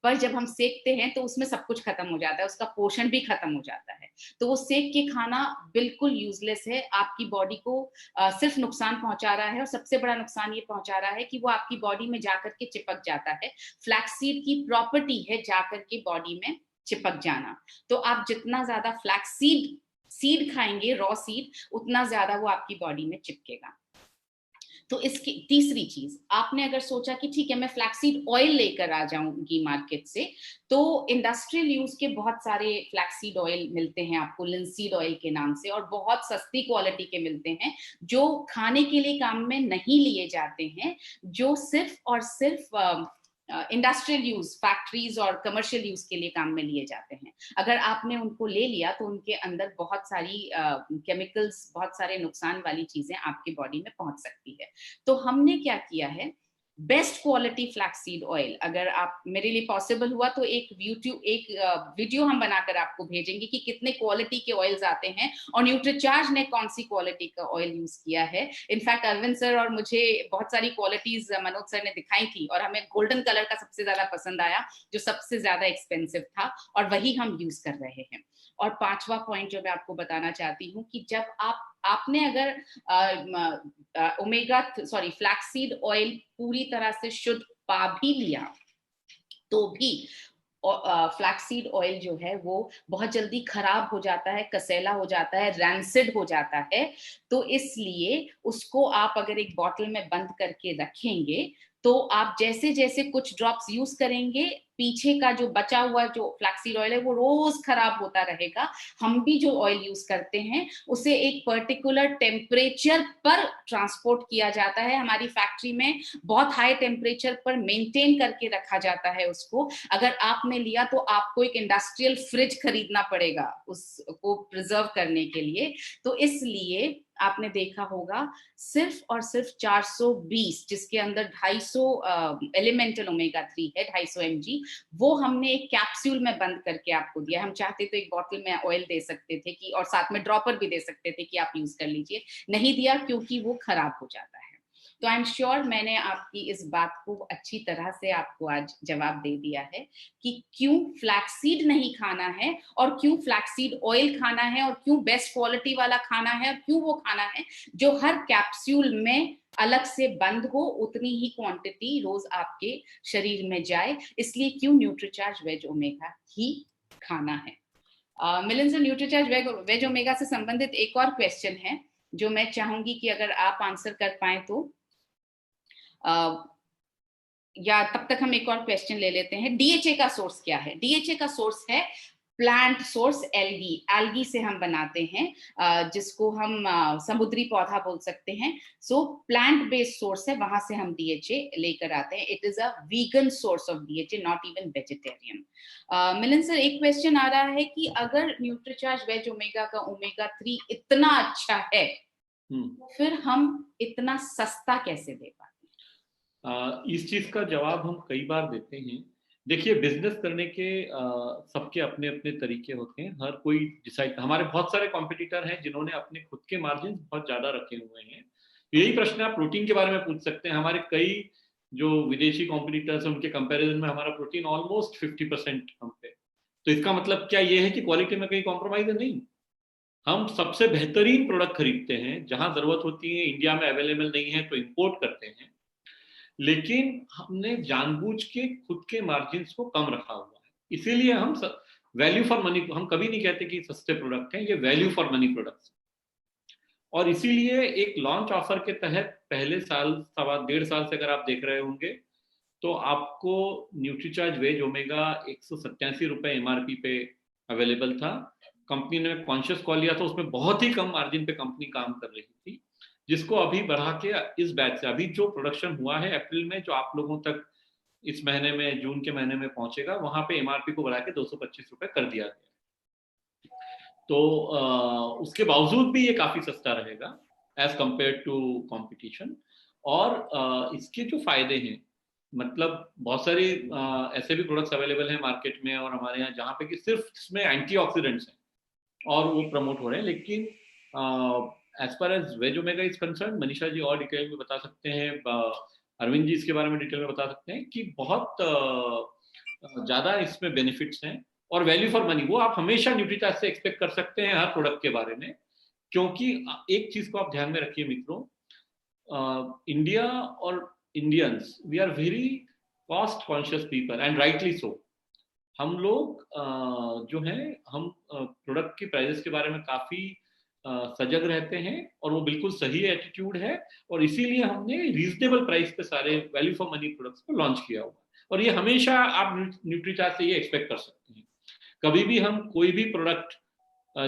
पर जब हम सेकते हैं तो उसमें सब कुछ खत्म हो जाता है, उसका पोषण भी खत्म हो जाता है। तो वो सेक के खाना बिल्कुल यूजलेस है, आपकी बॉडी को सिर्फ नुकसान पहुंचा रहा है। और सबसे बड़ा नुकसान ये पहुंचा रहा है कि वो आपकी बॉडी में जाकर के चिपक जाता है। फ्लैक्सीड की प्रॉपर्टी है जाकर के बॉडी में चिपक जाना। तो आप जितना ज्यादा फ्लैक्सीड सीड खाएंगे, रॉ सीड, उतना ज्यादा वो आपकी बॉडी में चिपकेगा। तो इसकी तीसरी चीज, आपने अगर सोचा कि ठीक है मैं फ्लैक्सीड ऑयल लेकर आ जाऊंगी मार्केट से, तो इंडस्ट्रियल यूज के बहुत सारे फ्लैक्सीड ऑयल मिलते हैं आपको लिंसीड ऑयल के नाम से, और बहुत सस्ती क्वालिटी के मिलते हैं जो खाने के लिए काम में नहीं लिए जाते हैं, जो सिर्फ और सिर्फ इंडस्ट्रियल यूज, फैक्ट्रीज और कमर्शियल यूज के लिए काम में लिए जाते हैं। अगर आपने उनको ले लिया तो उनके अंदर बहुत सारी केमिकल्स, बहुत सारे नुकसान वाली चीजें आपके बॉडी में पहुंच सकती है। तो हमने क्या किया है, बेस्ट क्वालिटी फ्लैक्सीड ऑयल, अगर आप मेरे लिए पॉसिबल हुआ तो एक वीडियो हम बनाकर आपको भेजेंगे कि कितने क्वालिटी के ऑयल्स आते हैं और न्यूट्रीचार्ज ने कौन सी क्वालिटी का ऑयल यूज किया है। इनफैक्ट अरविंद सर और मुझे बहुत सारी क्वालिटीज मनोज सर ने दिखाई थी और हमें गोल्डन कलर का सबसे ज्यादा पसंद आया, जो सबसे ज्यादा एक्सपेंसिव था, और वही हम यूज कर रहे हैं। और पांचवा पॉइंट जो मैं आपको बताना चाहती हूँ कि जब आपने अगर फ्लैक्सीड ऑयल पूरी तरह से शुद्ध पा भी लिया तो भी फ्लैक्सीड ऑयल जो है वो बहुत जल्दी खराब हो जाता है, कसैला हो जाता है, रैंसिड हो जाता है। तो इसलिए उसको आप अगर एक बॉटल में बंद करके रखेंगे तो आप जैसे जैसे कुछ ड्रॉप्स यूज करेंगे, पीछे का जो बचा हुआ जो फ्लैक्सीड ऑयल है वो रोज खराब होता रहेगा। हम भी जो ऑयल यूज करते हैं उसे एक पर्टिकुलर टेम्परेचर पर ट्रांसपोर्ट किया जाता है, हमारी फैक्ट्री में बहुत हाई टेम्परेचर पर मेंटेन करके रखा जाता है उसको। अगर आपने लिया तो आपको एक इंडस्ट्रियल फ्रिज खरीदना पड़ेगा उसको प्रिजर्व करने के लिए। तो इसलिए आपने देखा होगा सिर्फ और सिर्फ 420, जिसके अंदर 250 एलिमेंटल ओमेगा 3 है, 250 mg, वो हमने एक कैप्सूल में बंद करके आपको दिया। हम चाहते तो एक बोतल में ऑयल दे सकते थे कि और साथ में ड्रॉपर भी दे सकते थे कि आप यूज कर लीजिए, नहीं दिया क्योंकि वो खराब हो जाता है। तो आई एम श्योर मैंने आपकी इस बात को अच्छी तरह से आपको आज जवाब दे दिया है कि क्यों फ्लैक्सीड नहीं खाना है और क्यों फ्लैक्सीड ऑयल खाना है और क्यों बेस्ट क्वालिटी वाला खाना है और क्यों वो खाना है जो हर कैप्सूल में अलग से बंद हो, उतनी ही क्वांटिटी रोज आपके शरीर में जाए, इसलिए क्यों न्यूट्रीचार्ज वेज ओमेगा ही खाना है। Milind sir, Nutricharge veg omega से संबंधित एक और क्वेश्चन है जो मैं चाहूंगी कि अगर आप आंसर कर पाए तो, या तब तक हम एक और क्वेश्चन ले लेते हैं। डीएचए का सोर्स क्या है? डीएचए का सोर्स है प्लांट सोर्स एल्गी। एल्गी से हम बनाते हैं, जिसको हम समुद्री पौधा बोल सकते हैं। सो प्लांट बेस्ड सोर्स है, वहां से हम डीएचए लेकर आते हैं। It is a vegan source of DHA, not even vegetarian. Milind sir, एक क्वेश्चन आ रहा है कि अगर न्यूट्रीचार्ज वेज ओमेगा का ओमेगा 3 इतना अच्छा है, तो फिर हम इतना सस्ता कैसे दे पाते? इस चीज का जवाब हम कई बार देते हैं। देखिए, बिजनेस करने के सबके अपने अपने तरीके होते हैं। हर कोई डिसाइड, हमारे बहुत सारे कॉम्पिटिटर हैं जिन्होंने अपने खुद के मार्जिन बहुत ज्यादा रखे हुए हैं। यही प्रश्न आप प्रोटीन के बारे में पूछ सकते हैं। हमारे कई जो विदेशी कॉम्पिटिटर्स हैं उनके कंपैरिजन में हमारा प्रोटीन ऑलमोस्ट 50% हम पे। तो इसका मतलब क्या ये है कि क्वालिटी में कहीं कॉम्प्रोमाइज है? नहीं, हम सबसे बेहतरीन प्रोडक्ट खरीदते हैं। जहां जरूरत होती है, इंडिया में अवेलेबल नहीं है तो इंपोर्ट करते हैं, लेकिन हमने जानबूझ के खुद के मार्जिन को कम रखा हुआ है। इसीलिए हम वैल्यू फॉर मनी, हम कभी नहीं कहते कि सस्ते प्रोडक्ट हैं, ये वैल्यू फॉर मनी प्रोडक्ट्स। और इसीलिए एक लॉन्च ऑफर के तहत पहले साल, सवा डेढ़ साल से अगर आप देख रहे होंगे तो आपको न्यूट्रीचार्ज वेज ओमेगा 187 रुपए एमआरपी पे अवेलेबल था। कंपनी ने कॉन्शियस कॉल लिया था, उसमें बहुत ही कम मार्जिन पे कंपनी काम कर रही थी, जिसको अभी बढ़ा के इस बैच से, अभी जो प्रोडक्शन हुआ है अप्रैल में, जो आप लोगों तक इस महीने में, जून के महीने में पहुंचेगा, वहां पे एमआरपी को बढ़ा के 225 रुपए कर दिया गया। तो उसके बावजूद भी ये काफी सस्ता रहेगा एज कंपेयर टू कंपटीशन। और इसके जो फायदे हैं, मतलब बहुत सारे ऐसे भी प्रोडक्ट्स अवेलेबल हैं मार्केट में और हमारे यहाँ, जहाँ पे कि सिर्फ इसमें एंटीऑक्सीडेंट्स हैं और वो प्रमोट हो रहे हैं। लेकिन as far as veg omega is concern, Manisha ji और डिटेल में बता सकते हैं, अरविंद जी इसके बारे में डिटेल में बता सकते हैं कि बहुत ज्यादा इसमें बेनिफिट्स हैं। और वैल्यू फॉर मनी वो आप हमेशा न्यूट्रीचार्ज से एक्सपेक्ट कर सकते हैं हर प्रोडक्ट के बारे में। क्योंकि एक चीज को आप ध्यान में रखिए मित्रों, इंडिया और Indians, we are very cost conscious people and rightly so. हम लोग जो है, हम प्रोडक्ट की प्राइसेस के बारे में काफी सजग रहते हैं और वो बिल्कुल सही एटीट्यूड है। और इसीलिए हमने रीजनेबल प्राइस पे सारे वैल्यू फॉर मनी प्रोडक्ट्स को लॉन्च किया हुआ। और ये हमेशा आप न्यूट्रीचार्ज से ये एक्सपेक्ट कर सकते हैं। कभी भी हम कोई भी प्रोडक्ट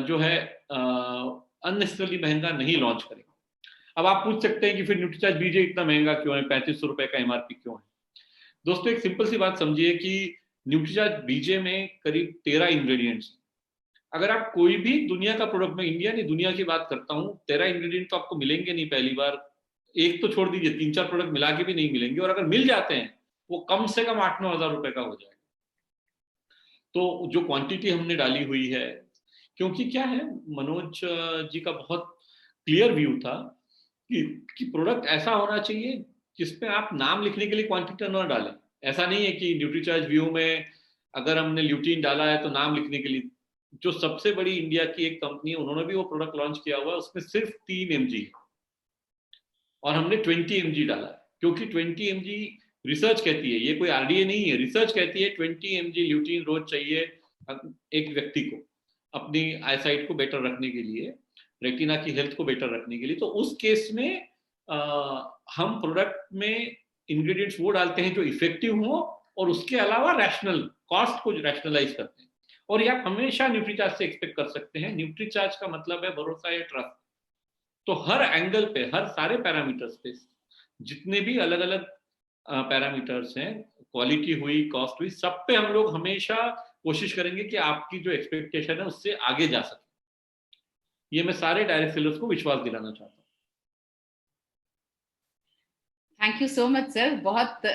जो है अननेसेसरली महंगा नहीं लॉन्च करेंगे। अब आप पूछ सकते हैं कि फिर न्यूट्रीचार्ज बीजे इतना महंगा क्यों है, 3500 रुपए का एमआरपी क्यों है? दोस्तों, एक सिंपल सी बात समझिए कि न्यूट्रीचार्ज बीजे में करीब 13 इंग्रेडिएंट्स। अगर आप कोई भी दुनिया का प्रोडक्ट, में इंडिया नहीं दुनिया की बात करता हूँ, 13 इंग्रेडिएंट तो आपको मिलेंगे नहीं पहली बार। एक तो छोड़ दीजिए, 3-4 प्रोडक्ट मिला के भी नहीं मिलेंगे, और अगर मिल जाते हैं वो कम से कम 8-9 हजार रुपए का हो जाएगा। तो जो क्वांटिटी हमने डाली हुई है, क्योंकि क्या है, मनोज जी का बहुत क्लियर व्यू था कि प्रोडक्ट ऐसा होना चाहिए जिसमें आप नाम लिखने के लिए क्वांटिटी ना डालें। ऐसा नहीं है कि न्यूट्रीचार्ज व्यू में अगर हमने ल्यूटीन डाला है तो नाम लिखने के लिए। जो सबसे बड़ी इंडिया की एक कंपनी है, उन्होंने भी वो प्रोडक्ट लॉन्च किया हुआ है, उसमें सिर्फ 3 mg है और हमने 20 mg डाला है। क्योंकि 20 mg रिसर्च कहती है, ये कोई आरडीए नहीं है, रिसर्च कहती है 20 mg ल्यूटीन रोज चाहिए एक व्यक्ति को अपनी आईसाइट को बेटर रखने के लिए, रेटिना की हेल्थ को बेटर रखने के लिए। तो उस केस में हम प्रोडक्ट में इंग्रेडिएंट्स वो डालते हैं जो इफेक्टिव हो और उसके अलावा रैशनल, कॉस्ट को रैशनलाइज करते हैं। और ये आप हमेशा न्यूट्रीचार्ज से एक्सपेक्ट कर सकते हैं। न्यूट्रीचार्ज का मतलब है भरोसा या ट्रस्ट। तो हर एंगल पे, हर सारे पैरामीटर्स पे, जितने भी अलग अलग पैरामीटर्स हैं, क्वालिटी हुई, कॉस्ट हुई, सब पे हम लोग हमेशा कोशिश करेंगे कि आपकी जो एक्सपेक्टेशन है उससे आगे जा सके। ये मैं सारे डायरेक्ट सेलर्स को विश्वास दिलाना चाहता हूँ। Thank you so much sir, बहुत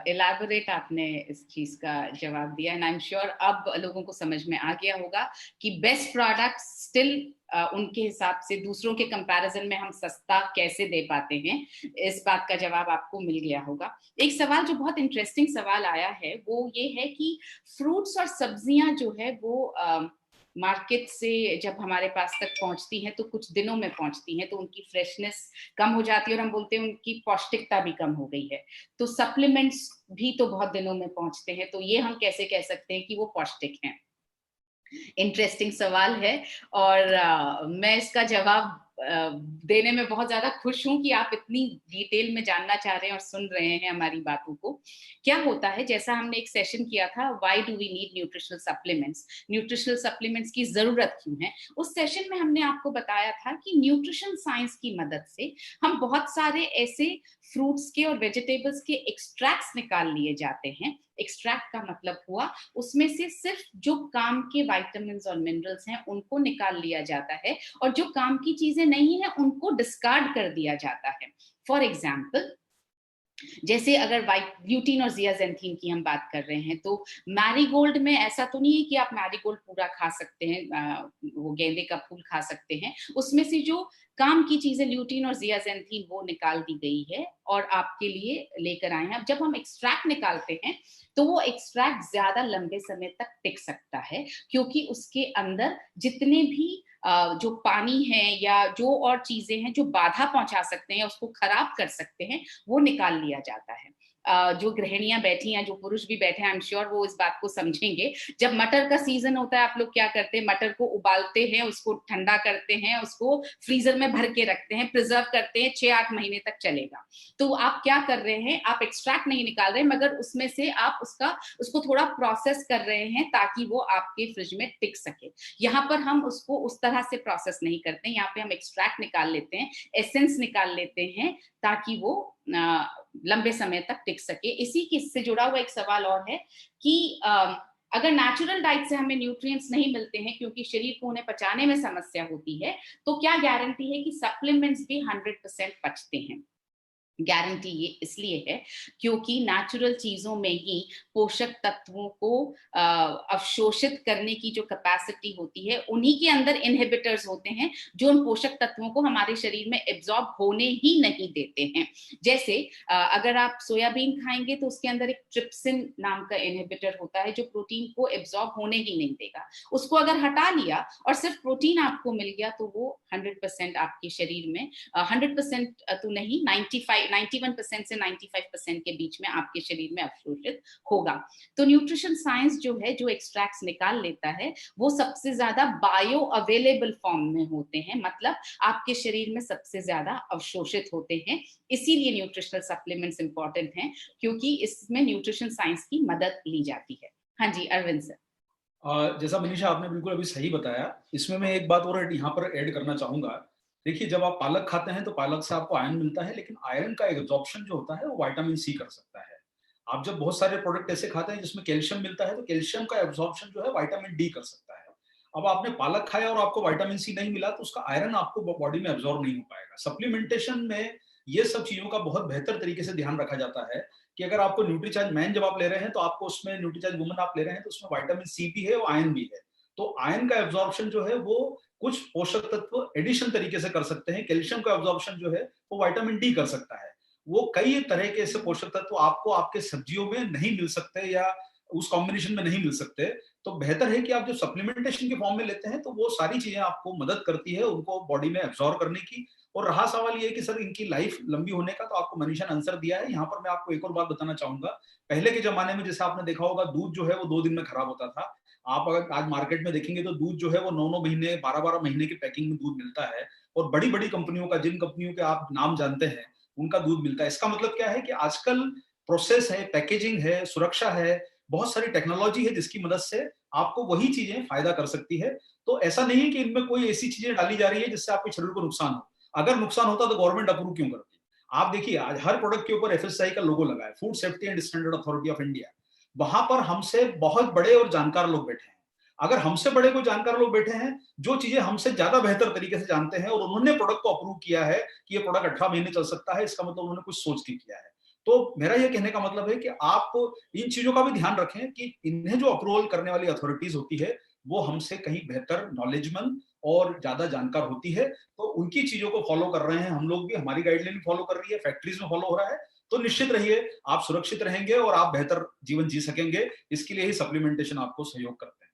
इलैबोरेट आपने इस चीज का जवाब दिया एंड आई एम श्योर अब लोगों को समझ में आ गया होगा कि बेस्ट प्रोडक्ट स्टिल उनके हिसाब से दूसरों के कंपैरिजन में हम सस्ता कैसे दे पाते हैं, इस बात का जवाब आपको मिल गया होगा। एक सवाल जो बहुत इंटरेस्टिंग सवाल आया है वो ये है कि फ्रूट्स और सब्जियां जो है वो मार्केट से जब हमारे पास तक पहुंचती हैं तो कुछ दिनों में पहुंचती हैं, तो उनकी फ्रेशनेस कम हो जाती है और हम बोलते हैं उनकी पौष्टिकता भी कम हो गई है। तो सप्लीमेंट्स भी तो बहुत दिनों में पहुंचते हैं, तो ये हम कैसे कह सकते हैं कि वो पौष्टिक हैं? इंटरेस्टिंग सवाल है और मैं इसका जवाब देने में बहुत ज्यादा खुश हूं कि आप इतनी डिटेल में जानना चाह रहे हैं और सुन रहे हैं हमारी बातों को। क्या होता है, जैसा हमने एक सेशन किया था why do we need nutritional supplements, nutritional supplements की जरूरत क्यों है, उस सेशन में हमने आपको बताया था कि न्यूट्रिशन साइंस की मदद से हम बहुत सारे ऐसे फ्रूट्स के और वेजिटेबल्स के एक्सट्रैक्ट्स निकाल लिए जाते हैं। एक्सट्रैक्ट का मतलब हुआ उसमें से सिर्फ जो काम के विटामिन और मिनरल्स हैं उनको निकाल लिया जाता है और जो काम की चीजें नहीं है उनको डिस्कार्ड कर दिया जाता है। फॉर एग्जाम्पल, जैसे अगर ब्यूटीन और जियाजेंथीन की हम बात कर रहे हैं तो मैरीगोल्ड में ऐसा तो नहीं है कि आप मैरीगोल्ड पूरा खा सकते हैं, वो गेंदे का फूल खा सकते हैं, उसमें से जो काम की चीजें ल्यूटीन और जियाजेंथीन वो निकाल दी गई है और आपके लिए लेकर आए हैं। अब जब हम एक्सट्रैक्ट निकालते हैं तो वो एक्सट्रैक्ट ज्यादा लंबे समय तक टिक सकता है क्योंकि उसके अंदर जितने भी जो पानी है या जो और चीजें हैं जो बाधा पहुंचा सकते हैं, उसको खराब कर सकते हैं, वो निकाल लिया जाता है। जो गृहिणियां बैठी हैं, जो पुरुष भी बैठे हैं, आई एम श्योर वो इस बात को समझेंगे। जब मटर का सीजन होता है आप लोग क्या करते हैं, मटर को उबालते हैं, उसको ठंडा करते हैं, उसको फ्रीजर में भर के रखते हैं, प्रिजर्व करते हैं, 6-8 महीने तक चलेगा। तो आप क्या कर रहे हैं, आप एक्सट्रैक्ट नहीं निकाल रहे मगर उसमें से आप उसको थोड़ा प्रोसेस कर रहे हैं ताकि वो आपके फ्रिज में टिक सके। यहाँ पर हम उसको उस तरह से प्रोसेस नहीं करते, यहाँ पे हम एक्सट्रैक्ट निकाल लेते हैं, एसेंस निकाल लेते हैं ताकि वो लंबे समय तक टिक सके। इसी से जुड़ा हुआ एक सवाल और है कि अगर नेचुरल डाइट से हमें न्यूट्रिएंट्स नहीं मिलते हैं क्योंकि शरीर को उन्हें पचाने में समस्या होती है, तो क्या गारंटी है कि सप्लीमेंट्स भी 100% पचते हैं? गारंटी ये इसलिए है क्योंकि नेचुरल चीजों में ही पोषक तत्वों को अवशोषित करने की जो कैपेसिटी होती है, उन्हीं के अंदर इनहिबिटर्स होते हैं जो उन पोषक तत्वों को हमारे शरीर में एब्जॉर्ब होने ही नहीं देते हैं। जैसे अगर आप सोयाबीन खाएंगे तो उसके अंदर एक ट्रिप्सिन नाम का इनहिबिटर होता है जो प्रोटीन को एब्जॉर्ब होने ही नहीं देगा। उसको अगर हटा लिया और सिर्फ प्रोटीन आपको मिल गया तो वो 100% आपके शरीर में 100% तो नहीं, 91% से 95% के बीच में आपके शरीर में अवशोषित होगा। तो न्यूट्रिशन साइंस जो है, जो एक्सट्रैक्ट्स निकाल लेता है, वो सबसे ज्यादा बायो अवेलेबल फॉर्म में होते हैं, मतलब आपके शरीर में सबसे ज्यादा अवशोषित होते हैं। इसीलिए न्यूट्रिशनल सप्लीमेंट्स इंपॉर्टेंट हैं क्योंकि इसमें न्यूट्रिशन साइंस की मदद ली जाती है। हाँ जी अरविंद सर। जैसा मनीषा आपने बिल्कुल अभी सही बताया, इसमें मैं एक बात और यहाँ पर ऐड करना चाहूंगा। देखिए, जब आप पालक खाते हैं तो पालक से आपको आयरन मिलता है, लेकिन आयरन का एब्जॉर्प्शन जो होता है वो विटामिन सी कर सकता है। आप जब बहुत सारे प्रोडक्ट ऐसे खाते हैं जिसमें कैल्शियम मिलता है तो कैल्शियम का एब्जॉर्प्शन जो है विटामिन डी कर सकता है। अब आपने पालक खाया और आपको विटामिन सी नहीं मिला तो उसका आयरन आपको बॉडी में एब्जॉर्ब नहीं हो पाएगा। सप्लीमेंटेशन में ये सब चीजों का बहुत बेहतर तरीके से ध्यान रखा जाता है कि अगर आपको न्यूट्रीचार्ज मैन जब आप ले रहे हैं तो आपको उसमें न्यूट्रीचार्ज वुमन आप ले रहे हैं तो उसमें विटामिन सी भी है और आयरन भी है। तो आयरन का एब्जॉर्प्शन जो है वो कुछ पोषक तत्व एडिशन तरीके से कर सकते हैं। कैल्शियम का एब्जॉर्प्शन जो है वो विटामिन डी कर सकता है। वो कई तरह के ऐसे पोषक तत्व आपको आपके सब्जियों में नहीं मिल सकते या उस कॉम्बिनेशन में नहीं मिल सकते। तो बेहतर है कि आप जो सप्लीमेंटेशन के फॉर्म में लेते हैं तो वो सारी चीजें आपको मदद करती है उनको बॉडी में एब्जॉर्ब करने की। और रहा सवाल ये कि सर इनकी लाइफ लंबी होने का, तो आपको मनीषा ने आंसर दिया है। यहाँ पर मैं आपको एक और बात बताना चाहूंगा। पहले के जमाने में जैसे आपने देखा होगा दूध जो है वो 2 दिन में खराब होता था। आप अगर आज मार्केट में देखेंगे तो दूध जो है वो 9-9 महीने 12-12 महीने की पैकिंग में दूध मिलता है। और बड़ी बड़ी कंपनियों का, जिन कंपनियों के आप नाम जानते हैं, उनका दूध मिलता है। इसका मतलब क्या है कि आजकल प्रोसेस है, पैकेजिंग है, सुरक्षा है, बहुत सारी टेक्नोलॉजी है जिसकी मदद से आपको वही चीजें फायदा कर सकती है। तो ऐसा नहीं है कि इनमें कोई ऐसी चीजें डाली जा रही है जिससे आपके शरीर को नुकसान हो। अगर नुकसान होता तो गवर्नमेंट अप्रूव क्यों करती? आप देखिए आज हर प्रोडक्ट के ऊपर एफएसआई का लोगो लगा है, food safety and standard authority of India. वहां पर हमसे बहुत बड़े और जानकार लोग बैठे हैं। अगर हमसे बड़े कोई जानकार लोग बैठे हैं जो चीजें हमसे ज्यादा बेहतर तरीके से जानते हैं और उन्होंने प्रोडक्ट को अप्रूव किया है कि ये प्रोडक्ट 18 महीने चल सकता है, इसका मतलब उन्होंने कुछ सोच के किया है। तो मेरा ये कहने का मतलब है कि आप इन चीजों का भी ध्यान रखें कि इन्हें जो अप्रूवल करने वाली अथॉरिटीज होती है वो हमसे कहीं बेहतर नॉलेजमंद और ज्यादा जानकार होती है, तो उनकी चीजों को फॉलो कर रहे हैं हम लोग भी, हमारी गाइडलाइन फॉलो कर रही है, फैक्ट्रीज में फॉलो हो रहा है, तो निश्चित रहिए आप सुरक्षित रहेंगे और आप बेहतर जीवन जी सकेंगे। इसके लिए ही सप्लीमेंटेशन आपको सहयोग करते हैं।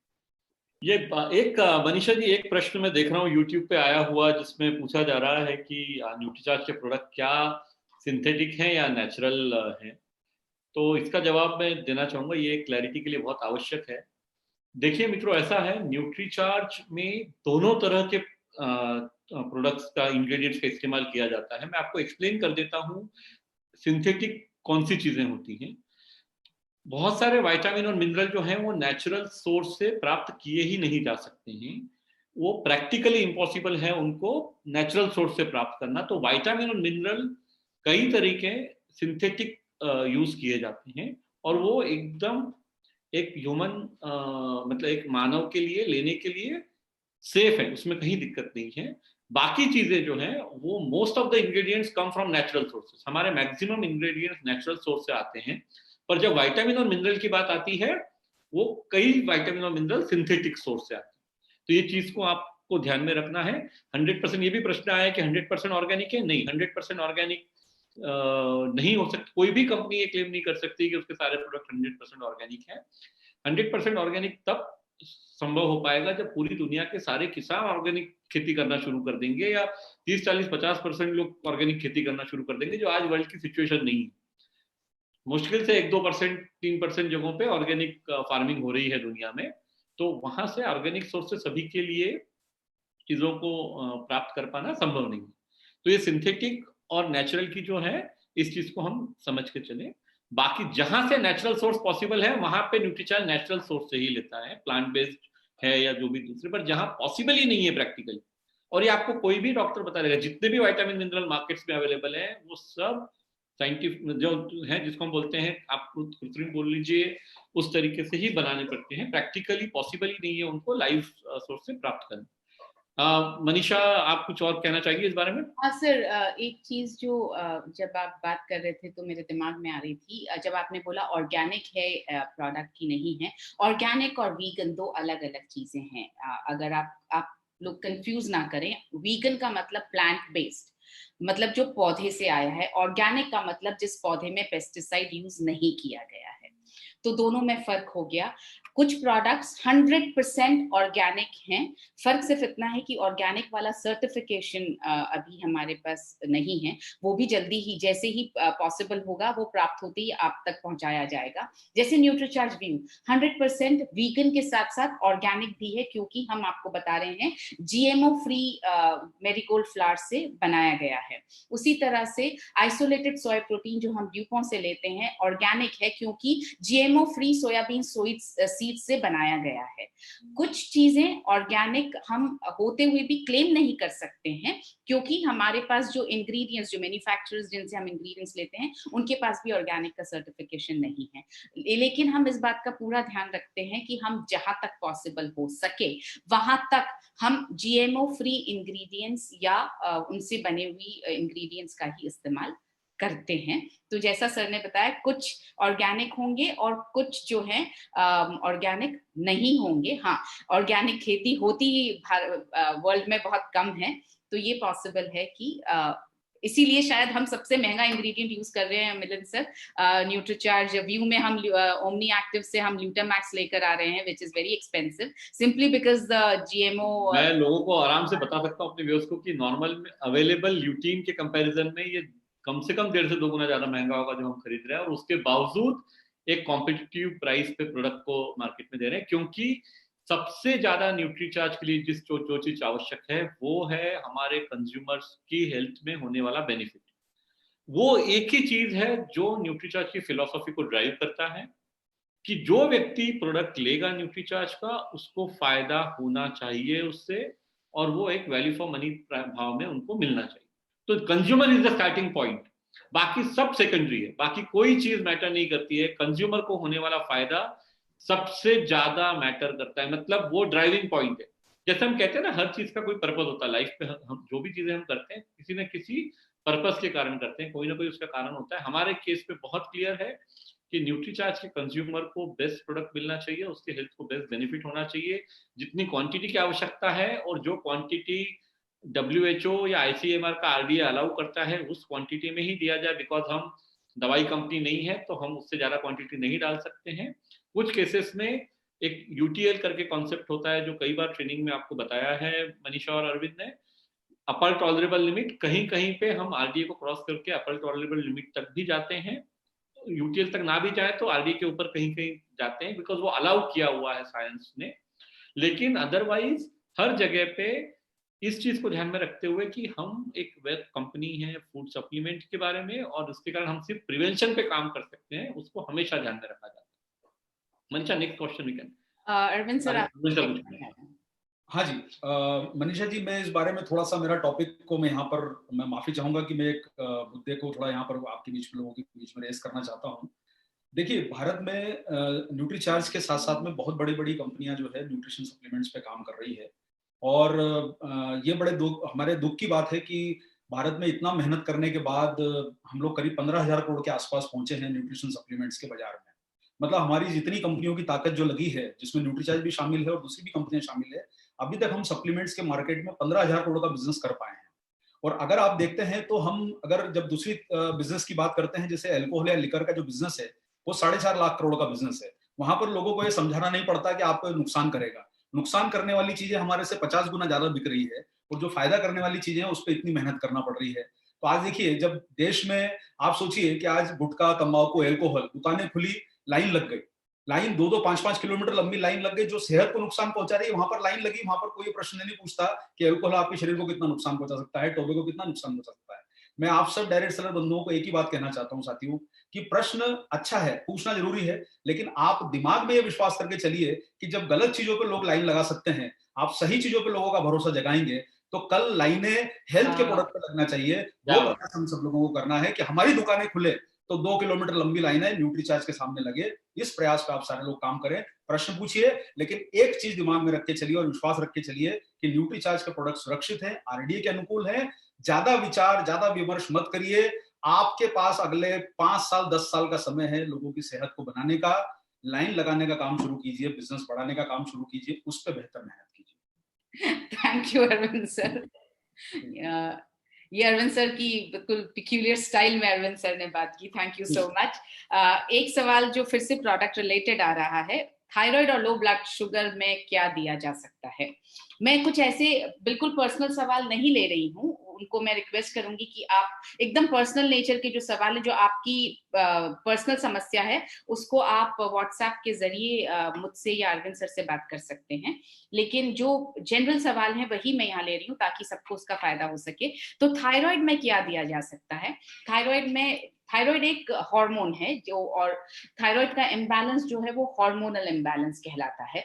ये एक मनीषा जी, एक प्रश्न मैं देख रहा हूँ यूट्यूब पे आया हुआ जिसमें पूछा जा रहा है कि न्यूट्रीचार्ज के प्रोडक्ट क्या सिंथेटिक हैं या नेचुरल हैं। तो इसका जवाब मैं देना चाहूंगा, ये क्लैरिटी के लिए बहुत आवश्यक है। देखिए मित्रों, ऐसा है, न्यूट्रीचार्ज में दोनों तरह के प्रोडक्ट्स का, इंग्रेडिएंट्स का इस्तेमाल किया जाता है। मैं आपको एक्सप्लेन कर देता हूँ सिंथेटिक कौन सी चीजें होती हैं। बहुत सारे विटामिन और मिनरल जो हैं वो नेचुरल सोर्स से प्राप्त किए ही नहीं जा सकते हैं, वो प्रैक्टिकली इम्पॉसिबल है उनको नेचुरल सोर्स से प्राप्त करना। तो विटामिन और मिनरल कई तरीके सिंथेटिक यूज किए जाते हैं, और वो एकदम एक ह्यूमन मतलब एक मानव के लिए लेने के लिए सेफ है, उसमें कहीं दिक्कत नहीं है। बाकी चीजें जो हैं वो most of the ingredients come from natural sources, हमारे मैक्सिमम इंग्रेडिएंट्स नेचुरल सोर्स से आते हैं। पर जब विटामिन और मिनरल की बात आती है, वो कई विटामिन और मिनरल सिंथेटिक सोर्स से आते हैं। तो ये चीज को आपको ध्यान में रखना है। 100%, ये भी प्रश्न आया कि 100% ऑर्गेनिक है, नहीं, 100% ऑर्गेनिक नहीं हो सकता। कोई भी कंपनी ये क्लेम नहीं कर सकती कि उसके सारे प्रोडक्ट 100% ऑर्गेनिक है। 100% ऑर्गेनिक तब संभव हो पाएगा जब पूरी दुनिया के सारे किसान ऑर्गेनिक खेती करना शुरू कर देंगे, या 30, 40, 50% लोग ऑर्गेनिक खेती करना शुरू कर देंगे, जो आज वर्ल्ड की सिचुएशन नहीं है। मुश्किल से 1-2%, 3% जगहों पे ऑर्गेनिक फार्मिंग हो रही है दुनिया में। तो वहां से ऑर्गेनिक सोर्स से सभी के लिए चीजों को प्राप्त कर पाना संभव नहीं है। तो ये सिंथेटिक और नेचुरल की जो है, इस चीज को हम समझ के चले। बाकी जहां से नेचुरल सोर्स पॉसिबल है वहां पे न्यूट्रीचार्ज नेचुरल सोर्स से ही लेता है, प्लांट बेस्ड है या जो भी दूसरे। पर जहां पॉसिबल ही नहीं है प्रैक्टिकली, और ये आपको कोई भी डॉक्टर बता देगा, जितने भी विटामिन मिनरल मार्केट्स में अवेलेबल है वो सब साइंटिफिक जो है, जिसको हम बोलते हैं, आप कृत्रिम बोल लीजिए, उस तरीके से ही बनाने पड़ते हैं। प्रैक्टिकली पॉसिबल ही नहीं है उनको लाइव सोर्स से प्राप्त करना। मनीषा, आप कुछ और कहना चाहिए इस बारे में? हाँ सर, एक चीज जो जब आप बात कर रहे थे तो मेरे दिमाग में आ रही थी, जब आपने बोला ऑर्गेनिक है प्रोडक्ट की नहीं है। ऑर्गेनिक और वीगन दो अलग अलग चीजें हैं। अगर आप लोग कंफ्यूज ना करें, वीगन का मतलब प्लांट बेस्ड, मतलब जो पौधे से आया है। ऑर्गेनिक का मतलब जिस पौधे में पेस्टिसाइड यूज नहीं किया गया है। तो दोनों में फर्क हो गया। कुछ प्रोडक्ट्स 100% ऑर्गेनिक हैं। फर्क सिर्फ इतना है कि ऑर्गेनिक वाला सर्टिफिकेशन अभी हमारे पास नहीं है। वो भी जल्दी ही, जैसे ही पॉसिबल होगा, वो प्राप्त होते ही आप तक पहुंचाया जाएगा। जैसे न्यूट्रीचार्ज व्यू 100% वीगन के साथ साथ ऑर्गेनिक भी है, क्योंकि हम आपको बता रहे हैं जीएमओ फ्री मेरीगोल्ड फ्लावर से बनाया गया है। उसी तरह से आइसोलेटेड सोया प्रोटीन जो हम ड्यूपॉन से लेते हैं ऑर्गेनिक है, क्योंकि जीएमओ फ्री सोयाबीन सीड से बनाया गया है। कुछ चीजें ऑर्गेनिक हम होते हुए भी क्लेम नहीं कर सकते हैं, क्योंकि हमारे पास जो इंग्रेडिएंट्स, जो मैन्युफैक्चरर्स जिनसे हम इंग्रेडिएंट्स लेते हैं, उनके पास भी ऑर्गेनिक का सर्टिफिकेशन नहीं है। लेकिन हम इस बात का पूरा ध्यान रखते हैं कि हम जहां तक पॉसिबल हो सके वहां तक हम जीएमओ फ्री इंग्रेडिएंट्स या उनसे बने हुई इंग्रेडिएंट्स का ही इस्तेमाल करते हैं। तो जैसा सर ने बताया, कुछ ऑर्गेनिक होंगे और कुछ जो है ऑर्गेनिक नहीं होंगे। हाँ, ऑर्गेनिक खेती होती ही वर्ल्ड में बहुत कम है, तो ये पॉसिबल है कि इसीलिए शायद हम सबसे महंगा इंग्रेडिएंट यूज कर रहे हैं मिलन सर। न्यूट्रीचार्ज व्यू में हम ओमनी एक्टिव से हम ल्यूटामैक्स लेकर आ रहे हैं, which is very expensive, simply because the GMO. मैं लोगों को आराम से बता सकता हूँ, अपने व्यूअर्स को, कि नॉर्मल में अवेलेबल ल्यूटीन के कंपैरिजन में ये कम से कम 1.5 से 2 गुना ज्यादा महंगा होगा जो हम खरीद रहे हैं, और उसके बावजूद एक कॉम्पिटिटिव प्राइस पे प्रोडक्ट को मार्केट में दे रहे हैं। क्योंकि सबसे ज्यादा न्यूट्रीचार्ज के लिए जो चीज आवश्यक है वो है हमारे कंज्यूमर्स की हेल्थ में होने वाला बेनिफिट। वो एक ही चीज है जो न्यूट्रीचार्ज की फिलॉसफी को ड्राइव करता है, कि जो व्यक्ति प्रोडक्ट लेगा न्यूट्रीचार्ज का, उसको फायदा होना चाहिए उससे, और वो एक वैल्यू फॉर मनी भाव में उनको मिलना चाहिए। तो consumer is the starting point, बाकी सब सेकेंडरी है, बाकी कोई चीज मैटर नहीं करती है। कंज्यूमर को होने वाला फायदा सबसे ज्यादा मैटर करता है, मतलब वो ड्राइविंग पॉइंट है। जैसे हम कहते हैं ना, हर चीज का कोई पर्पज होता है लाइफ पे। हम जो भी चीजें हम करते हैं किसी न किसी पर्पस के कारण करते हैं, कोई ना कोई उसका कारण होता है। हमारे केस पे बहुत क्लियर है कि न्यूट्रीचार्ज के कंज्यूमर को बेस्ट प्रोडक्ट मिलना चाहिए, उसके हेल्थ को बेस्ट बेनिफिट होना चाहिए, जितनी क्वांटिटी की आवश्यकता है और जो क्वांटिटी WHO या ICMR का RDA अलाउ करता है उस क्वांटिटी में ही दिया जाए, बिकॉज हम दवाई कंपनी नहीं है तो हम उससे ज्यादा क्वांटिटी नहीं डाल सकते हैं। कुछ केसेस में एक UTL करके कॉन्सेप्ट होता है जो कई बार ट्रेनिंग में आपको बताया है मनीषा और अरविंद ने, अपर टॉलरेबल लिमिट। कहीं कहीं पे हम RDA को क्रॉस करके अपर टॉलरेबल लिमिट तक भी जाते हैं, UTL तक ना भी जाए तो RDA के ऊपर कहीं कहीं जाते हैं, बिकॉज वो अलाउ किया हुआ है साइंस ने। लेकिन अदरवाइज हर जगह पे इस चीज को ध्यान में रखते हुए कि हम एक वेब कंपनी है फूड सप्लीमेंट के बारे में, और उसके कारण हम सिर्फ प्रिवेंशन पे काम कर सकते हैं, उसको हमेशा ध्यान में रखा जाता है। Mansha, next question we can. Arvind sir, हाँ जी, मनीषा जी, मैं इस बारे में थोड़ा सा, मेरा टॉपिक को मैं माफी चाहूंगा कि मैं एक मुद्दे को थोड़ा यहाँ पर आपके बीच में, लोगों के बीच में रेस करना चाहता हूँ। देखिए, भारत में न्यूट्रीचार्ज के साथ साथ में बहुत बड़ी बड़ी कंपनियां जो है न्यूट्रिशन सप्लीमेंट्स पे काम कर रही है, और ये बड़े हमारे दुख की बात है कि भारत में इतना मेहनत करने के बाद हम लोग करीब 15,000 करोड़ के आसपास पहुंचे हैं न्यूट्रिशन सप्लीमेंट्स के बाजार में। मतलब हमारी जितनी कंपनियों की ताकत जो लगी है, जिसमें न्यूट्रीचार्ज भी शामिल है और दूसरी भी कंपनियां शामिल है, अभी तक हम सप्लीमेंट्स के मार्केट में 15,000 करोड़ का बिजनेस कर पाए हैं। और अगर आप देखते हैं तो हम अगर जब दूसरी बिजनेस की बात करते हैं, जैसे अल्कोहल या लिकर का जो बिजनेस है, वो 4.5 लाख करोड़ का बिजनेस है। वहां पर लोगों को ये समझाना नहीं पड़ता कि आपको नुकसान करेगा। नुकसान करने वाली चीजें हमारे से 50 गुना ज्यादा बिक रही है, और जो फायदा करने वाली चीजें हैं उस पर इतनी मेहनत करना पड़ रही है। तो आज देखिए, जब देश में आप सोचिए कि आज गुटखा, तंबाकू, अल्कोहल दुकानें खुली, लाइन लग गई, लाइन 2-2, 5-5 किलोमीटर लंबी लाइन लग गई, जो सेहत को नुकसान पहुंचा रही है वहां पर लाइन लगी। वहां पर कोई प्रश्न नहीं पूछता कि अल्कोहल आपके शरीर को कितना नुकसान पहुंचा सकता है, टोबैको को कितना नुकसान पहुंचा सकता है। मैं आप सब डायरेक्ट सेलर बंधुओं को एक ही बात कहना चाहता हूं साथियों, कि प्रश्न अच्छा है, पूछना जरूरी है, लेकिन आप दिमाग में ये विश्वास करके चलिए कि जब गलत चीजों पे लोग लाइन लगा सकते हैं, आप सही चीजों पे लोगों का भरोसा जगाएंगे, तो कल लाइनें हेल्थ के प्रोडक्ट पे लगना चाहिए। वो प्रयास हम सब लोगों को करना है कि हमारी दुकानें खुले तो 2 किलोमीटर लंबी लाइन है, न्यूट्रीचार्ज के सामने लगे। इस प्रयास पे आप सारे लोग काम करें, प्रश्न पूछिए, लेकिन एक चीज दिमाग में रख के चलिए और विश्वास रख के चलिए कि न्यूट्रीचार्ज के प्रोडक्ट सुरक्षित हैं, RDA के अनुकूल हैं। ज्यादा विचार, ज्यादा विमर्श मत करिए। आपके पास अगले 5 साल, 10 साल का समय है लोगों की सेहत को बनाने का। लाइन लगाने का काम शुरू कीजिए, बिजनेस बढ़ाने का काम शुरू कीजिए, उस पर बेहतर मेहनत कीजिए। Thank you Arvind sir. ये अरविंद सर की बिल्कुल पिक्यूलियर स्टाइल में अरविंद सर ने बात की, थैंक यू सो मच। एक सवाल जो फिर से प्रोडक्ट रिलेटेड आ रहा है, थायराइड और लो ब्लड शुगर में क्या दिया जा सकता है? मैं कुछ ऐसे बिल्कुल पर्सनल सवाल नहीं ले रही हूँ, उनको मैं रिक्वेस्ट करूंगी कि आप एकदम पर्सनल नेचर के जो सवाल है, जो आपकी पर्सनल समस्या है, उसको आप व्हाट्सएप के जरिए मुझसे या अरविंद सर से बात कर सकते हैं। लेकिन जो जनरल सवाल है वही मैं यहाँ ले रही हूँ ताकि सबको उसका फायदा हो सके। तो थायराइड में क्या दिया जा सकता है? थायराइड एक हार्मोन है जो, और थायराइड का इम्बैलेंस जो है वो हार्मोनल इम्बैलेंस कहलाता है।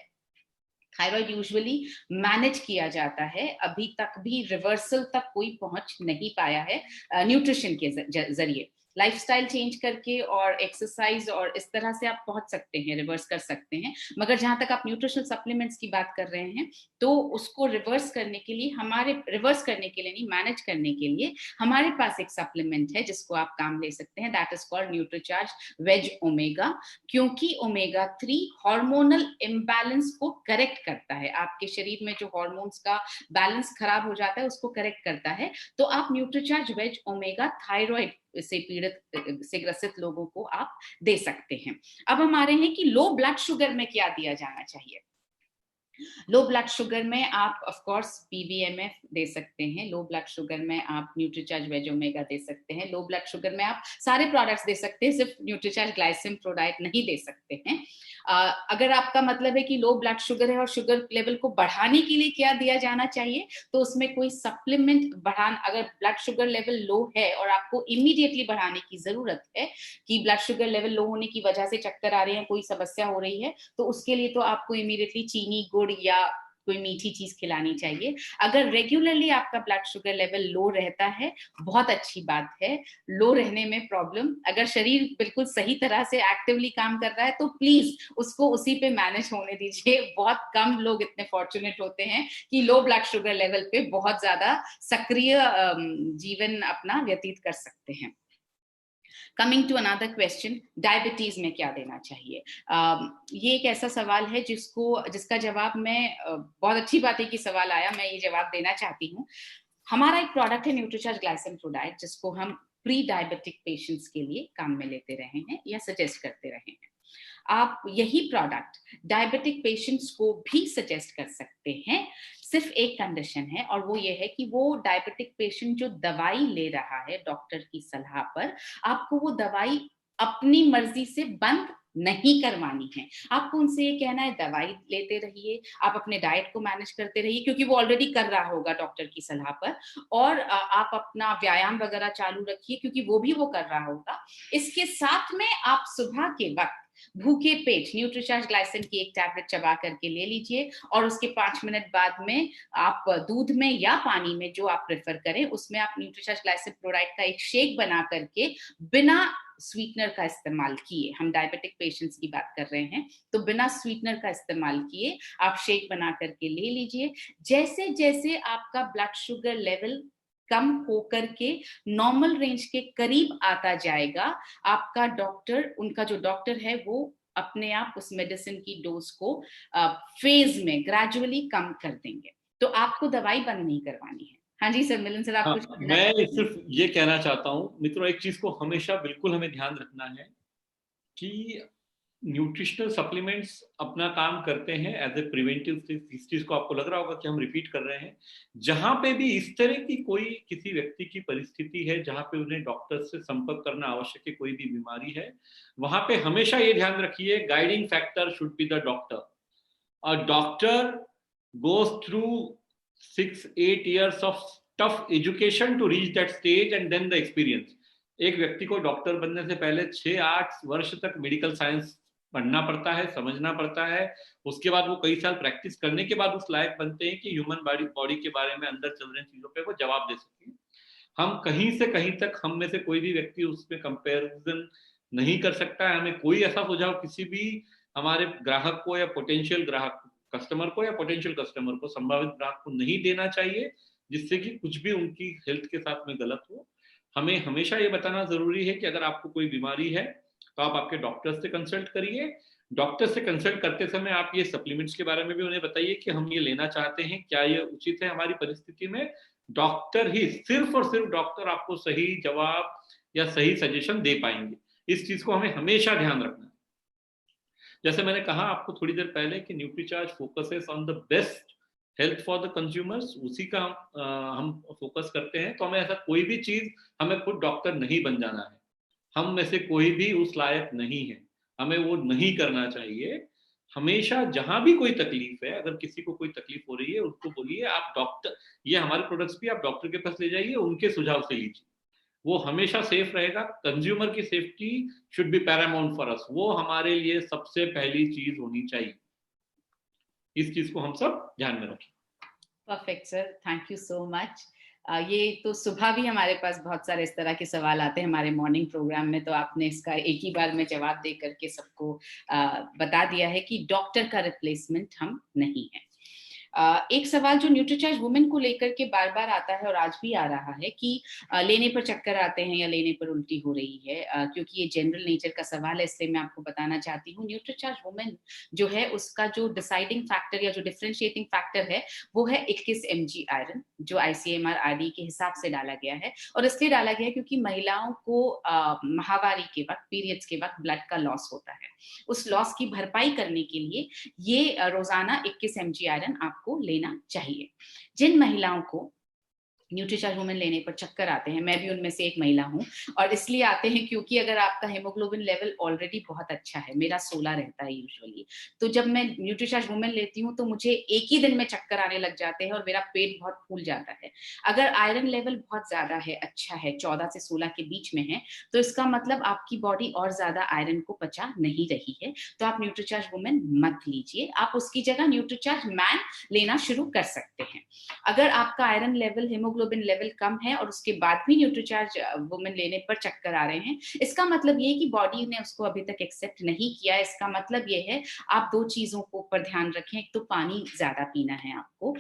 थायराइड यूजुअली मैनेज किया जाता है, अभी तक भी रिवर्सल तक कोई पहुंच नहीं पाया है न्यूट्रिशन के जरिए। लाइफस्टाइल चेंज करके और एक्सरसाइज और इस तरह से आप पहुंच सकते हैं, रिवर्स कर सकते हैं। मगर जहां तक आप न्यूट्रिशनल सप्लीमेंट्स की बात कर रहे हैं, तो उसको रिवर्स करने के लिए नहीं, मैनेज करने के लिए हमारे पास एक सप्लीमेंट है जिसको आप काम ले सकते हैं, that is called Nutricharge veg omega. क्योंकि ओमेगा 3 हार्मोनल इम्बैलेंस को करेक्ट करता है, आपके शरीर में जो हार्मोन्स का बैलेंस खराब हो जाता है उसको करेक्ट करता है। तो आप न्यूट्रीचार्ज वेज ओमेगा थायराइड से पीड़ित, से ग्रसित लोगों को आप दे सकते हैं। अब हम आ रहे हैं कि लो ब्लड शुगर में क्या दिया जाना चाहिए। लो ब्लड शुगर में आप ऑफ कोर्स PVMF दे सकते हैं, लो ब्लड शुगर में आप न्यूट्रीचार्ज वेज ओमेगा दे सकते हैं, लो ब्लड शुगर में आप सारे प्रोडक्ट्स दे सकते हैं, सिर्फ न्यूट्रीचार्ज ग्लाइसिम प्रोडाइट नहीं दे सकते हैं। अगर आपका मतलब है कि लो ब्लड शुगर है और शुगर लेवल को बढ़ाने के लिए क्या दिया जाना चाहिए, तो उसमें कोई सप्लीमेंट अगर ब्लड शुगर लेवल लो है और आपको इमीडिएटली बढ़ाने की जरूरत है कि ब्लड शुगर लेवल लो होने की वजह से चक्कर आ रहे हैं, कोई समस्या हो रही है, तो उसके लिए तो आपको इमीडिएटली चीनी, गुड़ या कोई मीठी चीज खिलानी चाहिए। अगर रेगुलरली आपका ब्लड शुगर लेवल लो रहता है, बहुत अच्छी बात है। लो रहने में प्रॉब्लम, अगर शरीर बिल्कुल सही तरह से एक्टिवली काम कर रहा है तो प्लीज उसको उसी पे मैनेज होने दीजिए। बहुत कम लोग इतने फॉर्चुनेट होते हैं कि लो ब्लड शुगर लेवल पे बहुत ज्यादा सक्रिय जीवन अपना व्यतीत कर सकते हैं। Coming to another question, diabetes में क्या देना चाहिए? ये एक ऐसा सवाल है जिसका जवाब मैं बहुत अच्छी बात है कि सवाल आया, मैं ये जवाब देना चाहती हूँ। हमारा एक प्रोडक्ट है न्यूट्रीचार्ज ग्लाइसिन फ्लोराइड, जिसको हम प्री डायबिटिक पेशेंट्स के लिए काम में लेते रहे हैं या सजेस्ट करते रहे हैं। आप यही प्रोडक्ट डायबिटिक पेशेंट्स को भी सजेस्ट कर सकते हैं। सिर्फ एक कंडीशन है, और वो ये है कि वो डायबिटिक पेशेंट जो दवाई ले रहा है डॉक्टर की सलाह पर, आपको वो दवाई अपनी मर्जी से बंद नहीं करवानी है। आपको उनसे ये कहना है दवाई लेते रहिए, आप अपने डाइट को मैनेज करते रहिए, क्योंकि वो ऑलरेडी कर रहा होगा डॉक्टर की सलाह पर, और आप अपना व्यायाम वगैरह चालू रखिए, क्योंकि वो भी वो कर रहा होगा। इसके साथ में आप सुबह के वक्त भूखे पेट न्यूट्रीचार्ज ग्लाइसिन की एक टैबलेट चबा करके ले लीजिए, और उसके 5 मिनट बाद में आप दूध में या पानी में, जो आप प्रेफर करें, उसमें आप न्यूट्रीचार्ज ग्लाइसिन फ्लोराइड का एक शेक बना करके बिना स्वीटनर का इस्तेमाल किए, हम डायबिटिक पेशेंट्स की बात कर रहे हैं, तो बिना स्वीटनर का इस्तेमाल किए आप शेक बना करके ले लीजिए। जैसे जैसे आपका ब्लड शुगर लेवल कम होकर के नॉर्मल रेंज के करीब आता जाएगा, आपका डॉक्टर, उनका जो डॉक्टर है, वो अपने आप उस मेडिसिन की डोज को फेज में ग्रेजुअली कम कर देंगे। तो आपको दवाई बंद नहीं करवानी है। हाँ जी सर, मिलन सर, आप कुछ कहना चाहते हैं? मैं सिर्फ ये कहना चाहता हूँ मित्रों, एक चीज को हमेशा बिल्कुल हमें ध्यान रखना है कि न्यूट्रिशनल सप्लीमेंट्स अपना काम करते हैं एज ए प्रिवेंटिव। इस चीज को आपको लग रहा होगा कि हम रिपीट कर रहे हैं। जहां पे भी इस तरह की कोई किसी व्यक्ति की परिस्थिति है जहां पे उन्हें डॉक्टर से संपर्क करना आवश्यक है, कोई भी बीमारी है, वहां पे हमेशा ये ध्यान रखिए, guiding factor should be the doctor. A doctor goes through 6-8 years of tough education to reach that stage and then the experience। एक व्यक्ति को डॉक्टर बनने से पहले 6-8 वर्ष तक मेडिकल साइंस पढ़ना पड़ता है, समझना पड़ता है। उसके बाद वो कई साल प्रैक्टिस करने के बाद उस लायक बनते हैं कि ह्यूमन बॉडी के बारे में अंदर चल रही चीजों पे वो जवाब दे सके। हम कहीं से कहीं तक, हम में से कोई भी व्यक्ति उसमें कंपैरिजन नहीं कर सकता है। हमें कोई ऐसा सुझाव किसी भी हमारे ग्राहक को या पोटेंशियल ग्राहक कस्टमर को या पोटेंशियल कस्टमर को, संभावित ग्राहक को नहीं देना चाहिए जिससे कि कुछ भी उनकी हेल्थ के साथ में गलत हो। हमें हमेशा ये बताना जरूरी है कि अगर आपको कोई बीमारी है तो आप आपके डॉक्टर से कंसल्ट करिए। डॉक्टर से कंसल्ट करते समय आप ये सप्लीमेंट्स के बारे में भी उन्हें बताइए कि हम ये लेना चाहते हैं, क्या ये उचित है हमारी परिस्थिति में। डॉक्टर ही, सिर्फ और सिर्फ डॉक्टर आपको सही जवाब या सही सजेशन दे पाएंगे। इस चीज को हमें हमेशा ध्यान रखना है। जैसे मैंने कहा आपको थोड़ी देर पहले कि Nutricharge focuses on the best health for the consumers, उसी का हम फोकस करते हैं। तो हमें ऐसा कोई भी चीज, हमें खुद डॉक्टर नहीं बन जाना है। हम में से कोई भी उस लायक नहीं है, हमें वो नहीं करना चाहिए। हमेशा जहां भी कोई तकलीफ है, अगर किसी को कोई तकलीफ हो रही है, उसको बोलिए आप डॉक्टर, ये हमारे प्रोडक्ट्स भी आप डॉक्टर के पास ले जाइए, उनके सुझाव से लीजिए, वो हमेशा सेफ रहेगा। कंज्यूमर की safety should be Paramount for us, वो हमारे लिए सबसे पहली चीज होनी चाहिए। इस चीज को हम सब ध्यान में रखें। Perfect sir, thank you so much. ये तो सुबह भी हमारे पास बहुत सारे इस तरह के सवाल आते हैं हमारे मॉर्निंग प्रोग्राम में, तो आपने इसका एक ही बार में जवाब दे करके सबको बता दिया है कि डॉक्टर का रिप्लेसमेंट हम नहीं है। एक सवाल जो न्यूट्रीचार्ज वुमेन को लेकर के बार बार आता है और आज भी आ रहा है कि लेने पर चक्कर आते हैं या लेने पर उल्टी हो रही है, क्योंकि ये जनरल नेचर का सवाल है, इसलिए मैं आपको बताना चाहती हूँ। न्यूट्रीचार्ज वुमेन जो है, उसका जो डिसाइडिंग फैक्टर या जो डिफरेंशिएटिंग फैक्टर है, वो है 21 mg आयरन, जो ICMR RD के हिसाब से डाला गया है। और इसलिए डाला गया है क्योंकि महिलाओं को माहवारी के वक्त, पीरियड्स के वक्त ब्लड का लॉस होता है। उस लॉस की भरपाई करने के लिए ये रोजाना 21 mg आयरन आपको लेना चाहिए। जिन महिलाओं को न्यूट्रीचार्ज वुमेन लेने पर चक्कर आते हैं, मैं भी उनमें से एक महिला हूँ, और इसलिए आते हैं क्योंकि अगर आपका हेमोग्लोबिन लेवल ऑलरेडी बहुत अच्छा है, मेरा 16 रहता है यूजुअली, तो जब मैं न्यूट्रीचार्ज वुमेन लेती हूँ तो मुझे एक ही दिन में चक्कर आने लग जाते हैं और मेरा पेट बहुत फूल जाता है। अगर आयरन लेवल बहुत ज्यादा है, अच्छा है, 14 से 16 के बीच में है, तो इसका मतलब आपकी बॉडी और ज्यादा आयरन को पचा नहीं रही है, तो आप न्यूट्रीचार्ज वुमेन मत लीजिए, आप उसकी जगह न्यूट्रीचार्ज मैन लेना शुरू कर सकते हैं। अगर आपका आयरन लेवल, हेमोग्लोबिन लेवल कम है और उसके बाद भी न्यूट्रीचार्ज वुमेन लेने पर चक्कर आ रहे हैं, इसका मतलब ये है कि बॉडी ने उसको अभी तक एक्सेप्ट नहीं किया। इसका मतलब ये है आप दो चीजों को ऊपर ध्यान रखें, एक तो पानी ज्यादा पीना है आपको,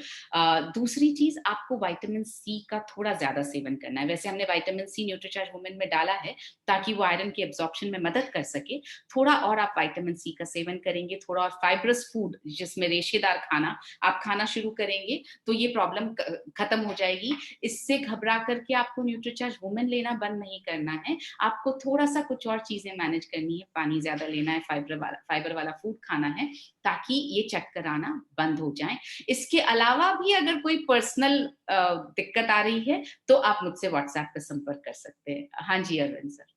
दूसरी चीज आपको विटामिन सी का थोड़ा ज्यादा सेवन करना है। वैसे हमने विटामिन सी न्यूट्रीचार्ज वुमेन में डाला है ताकि वो आयरन की एब्जॉर्प्शन में मदद कर सके, थोड़ा और आप विटामिन सी का सेवन करेंगे, थोड़ा और फाइब्रस फूड जिसमें रेशेदार खाना आप खाना शुरू करेंगे तो ये प्रॉब्लम खत्म हो जाएगी। इससे घबरा करके आपको न्यूट्रीचार्ज वुमेन लेना बंद नहीं करना है, आपको थोड़ा सा कुछ और चीजें मैनेज करनी है, पानी ज्यादा लेना है, फाइबर वाला फूड खाना है, ताकि ये चक्कर आना बंद हो जाए। इसके अलावा भी अगर कोई पर्सनल दिक्कत आ रही है तो आप मुझसे व्हाट्सएप पर संपर्क कर सकते हैं। हाँ जी अरविंद सर।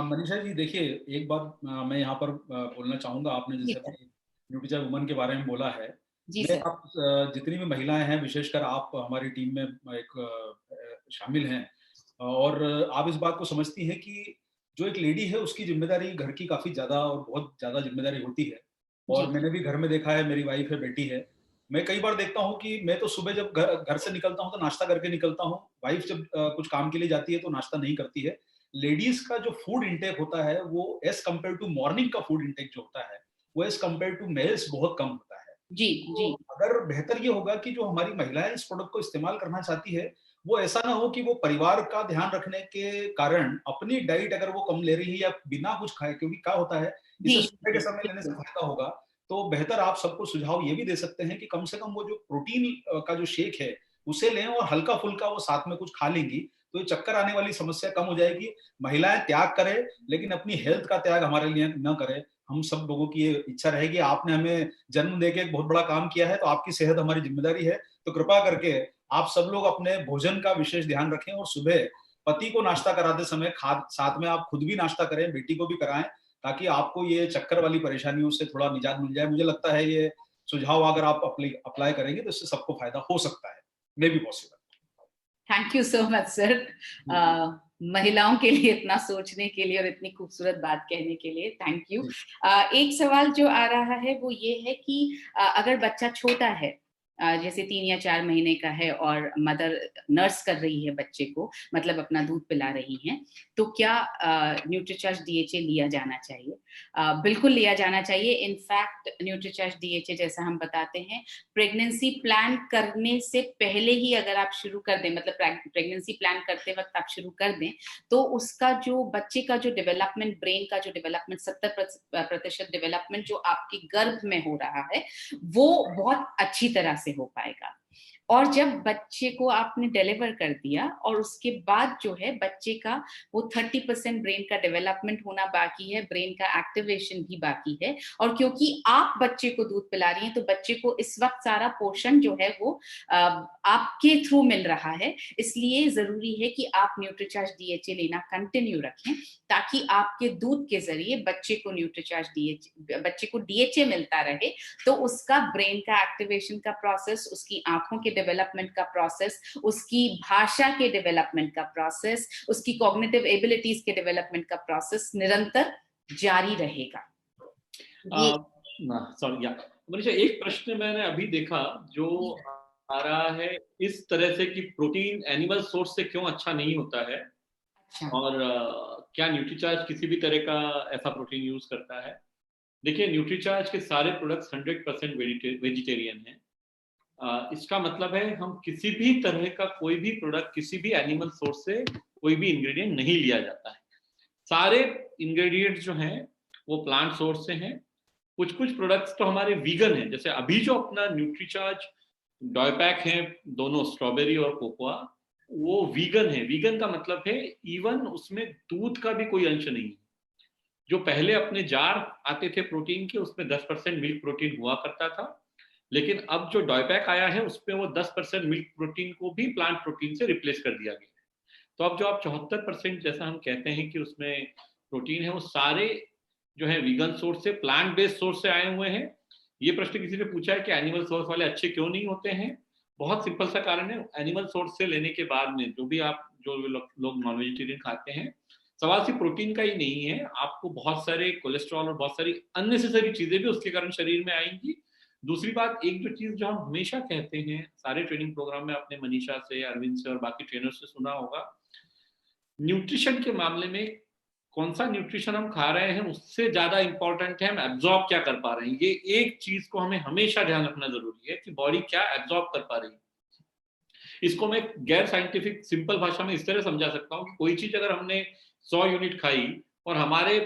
मनीषा जी देखिए, एक बात मैं यहाँ पर बोलना चाहूंगा। आपने जी जैसे सर। न्यूट्रीचार्ज वुमन के बारे में बोला है, जी मैं सर। आप जितनी भी महिलाएं हैं, विशेषकर आप हमारी टीम में एक शामिल हैं, और आप इस बात को समझती हैं कि जो एक लेडी है उसकी जिम्मेदारी घर की काफी ज्यादा और बहुत ज्यादा जिम्मेदारी होती है। और जी मैंने भी घर में देखा है, मेरी वाइफ है, बेटी है, मैं कई बार देखता हूँ कि मैं तो सुबह जब घर से निकलता हूँ तो नाश्ता करके निकलता हूँ, वाइफ जब कुछ काम के लिए जाती है तो नाश्ता नहीं करती है। लेडीज का जो फूड इंटेक होता है वो एज कम्पेयर टू मॉर्निंग का फूड इंटेक जो होता है वो एज कम्पेयर टू मेल्स बहुत कम होता है। जी तो जी अगर बेहतर ये होगा कि जो हमारी महिलाएं इस प्रोडक्ट को इस्तेमाल करना चाहती है, वो ऐसा ना हो कि वो परिवार का ध्यान रखने के कारण अपनी डाइट अगर वो कम ले रही है या बिना कुछ खाए, क्योंकि क्या होता है जी इसे सुबह के जी समय लेने से बिल्कुल। फायदा होगा। तो बेहतर आप सबको सुझाव ये भी दे सकते हैं कि कम से कम वो जो प्रोटीन का जो शेक है उसे लें और हल्का फुल्का वो साथ में कुछ खा लेंगी तो ये चक्कर आने वाली समस्या कम हो जाएगी। महिलाएं त्याग करें लेकिन अपनी हेल्थ का त्याग हमारे लिए न करें। हम सब लोगों की ये इच्छा रहेगी। आपने हमें जन्म देके एक बहुत बड़ा काम किया है, तो आपकी सेहत हमारी जिम्मेदारी है। तो कृपा करके आप सब लोग अपने भोजन का विशेष ध्यान रखें और सुबह पति को नाश्ता कराते समय साथ में आप खुद भी नाश्ता करें, बेटी को भी कराएं, ताकि आपको ये चक्कर वाली परेशानियों से थोड़ा निजात मिल जाए। मुझे लगता है ये सुझाव अगर आप अप्लाई करेंगे तो इससे सबको फायदा हो सकता है, may be possible. Thank you so much sir, महिलाओं के लिए इतना सोचने के लिए और इतनी खूबसूरत बात कहने के लिए थैंक यू। एक सवाल जो आ रहा है वो ये है कि अगर बच्चा छोटा है, जैसे 3 या 4 महीने का है और मदर नर्स कर रही है बच्चे को, मतलब अपना दूध पिला रही है, तो क्या न्यूट्रीचार्ज डीएचए लिया जाना चाहिए? बिल्कुल लिया जाना चाहिए। इनफैक्ट न्यूट्रीचार्ज डीएचए जैसा हम बताते हैं, प्रेगनेंसी प्लान करने से पहले ही अगर आप शुरू कर दें, मतलब प्रेगनेंसी प्लान करते वक्त आप शुरू कर दें, तो उसका जो बच्चे का जो डेवलपमेंट, ब्रेन का जो डेवलपमेंट, 70% डेवलपमेंट जो आपके गर्भ में हो रहा है वो बहुत अच्छी तरह से हो पाएगा। और जब बच्चे को आपने डिलीवर कर दिया और उसके बाद जो है बच्चे का वो 30% ब्रेन का डेवलपमेंट होना बाकी है, ब्रेन का एक्टिवेशन भी बाकी है, और क्योंकि आप बच्चे को दूध पिला रही हैं तो बच्चे को इस वक्त सारा पोषण जो है वो आपके थ्रू मिल रहा है। इसलिए जरूरी है कि आप न्यूट्रीचार्ज डीएचए लेना कंटिन्यू रखें, ताकि आपके दूध के जरिए बच्चे को बच्चे को डीएचए मिलता रहे, तो उसका ब्रेन का एक्टिवेशन का प्रोसेस, उसकी आंखों के डेवलपमेंट का प्रोसेस, उसकी भाषा के डेवलपमेंट का प्रोसेस, उसकी कॉग्निटिव एबिलिटीज के डेवलपमेंट का प्रोसेस निरंतर जारी रहेगा। सॉरी मनीषा, एक प्रश्न मैंने अभी देखा जो आ रहा है इस तरह से कि प्रोटीन एनिमल सोर्स से क्यों अच्छा नहीं होता है, और क्या न्यूट्रीचार्ज किसी भी तरह का ऐसा प्रोटीन यूज करता है? देखिए, न्यूट्रीचार्ज के सारे प्रोडक्ट्स 100% वेजिटेरियन हैं। इसका मतलब है हम किसी भी तरह का कोई भी प्रोडक्ट किसी भी एनिमल सोर्स से कोई भी इंग्रेडिएंट नहीं लिया जाता है। सारे इंग्रेडिएंट्स जो हैं वो प्लांट सोर्स से हैं। कुछ कुछ प्रोडक्ट्स तो हमारे वीगन हैं, जैसे अभी जो अपना न्यूट्रीचार्ज डॉयपैक है, दोनों स्ट्रॉबेरी और कोकोआ, वो वीगन है। वीगन का मतलब है इवन उसमें दूध का भी कोई अंश नहीं है। जो पहले अपने जार आते थे प्रोटीन के, उसमें 10% मिल्क प्रोटीन हुआ करता था, लेकिन अब जो डॉयपैक आया है उसमें वो 10% मिल्क प्रोटीन को भी प्लांट प्रोटीन से रिप्लेस कर दिया गया है। तो अब जो आप 74% जैसा हम कहते हैं कि उसमें प्रोटीन है, वो सारे जो है वीगन सोर्स से, प्लांट बेस्ड सोर्स से आए हुए हैं। ये प्रश्न किसी ने पूछा है कि एनिमल सोर्स वाले अच्छे क्यों नहीं होते हैं। बहुत सिंपल सा कारण है, एनिमल सोर्स से लेने के बाद में जो लोग नॉन वेजिटेरियन खाते हैं, सवाल सिर्फ प्रोटीन का ही नहीं है, आपको बहुत सारे कोलेस्ट्रॉल और बहुत सारी अननेसेसरी चीजें भी उसके कारण शरीर में आएंगी। दूसरी बात, एक जो चीज जो हम हमेशा कहते हैं सारे ट्रेनिंग प्रोग्राम में, आपने मनीषा से, अरविंद से और बाकी ट्रेनर से सुना होगा, न्यूट्रिशन के मामले में कौन सा न्यूट्रिशन हम खा रहे हैं उससे ज्यादा इंपॉर्टेंट है हम एब्जॉर्ब क्या कर पा रहे हैं। ये एक चीज को हमें हमेशा ध्यान रखना जरूरी है कि बॉडी क्या एब्जॉर्ब कर पा रही है। इसको मैं गैर साइंटिफिक सिंपल भाषा में इस तरह समझा सकता हूँ कि कोई चीज अगर हमने 100 यूनिट खाई और हमारे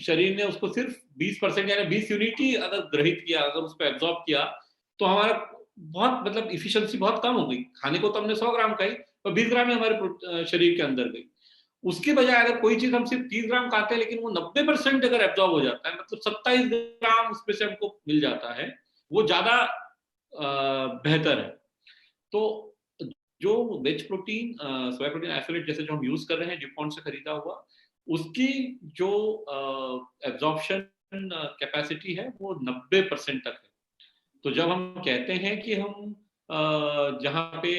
शरीर ने उसको सिर्फ 20% यानी 20 यूनिट ही अगर ग्रहित किया, अगर उसको एब्जॉर्ब किया, तो हमारा बहुत मतलब इफिशियंसी बहुत कम हो गई। खाने को तो हमने 100 ग्राम खाई और 20 ग्राम ही हमारे शरीर के अंदर गई। उसके बजाय अगर कोई चीज हम सिर्फ 30 ग्राम खाते हैं लेकिन वो 90% अगर एब्जॉर्ब हो जाता है, मतलब 27 ग्राम उसमें से हमको मिल जाता है, वो ज्यादा बेहतर है। तो जो veg protein, soya protein isolate जैसे जो हम यूज कर रहे हैं ड्यूपॉन्ट से खरीदा हुआ, उसकी जो एब्जॉर्प्शन कैपेसिटी है वो 90% तक है। तो जब हम कहते हैं कि हम जहाँ पे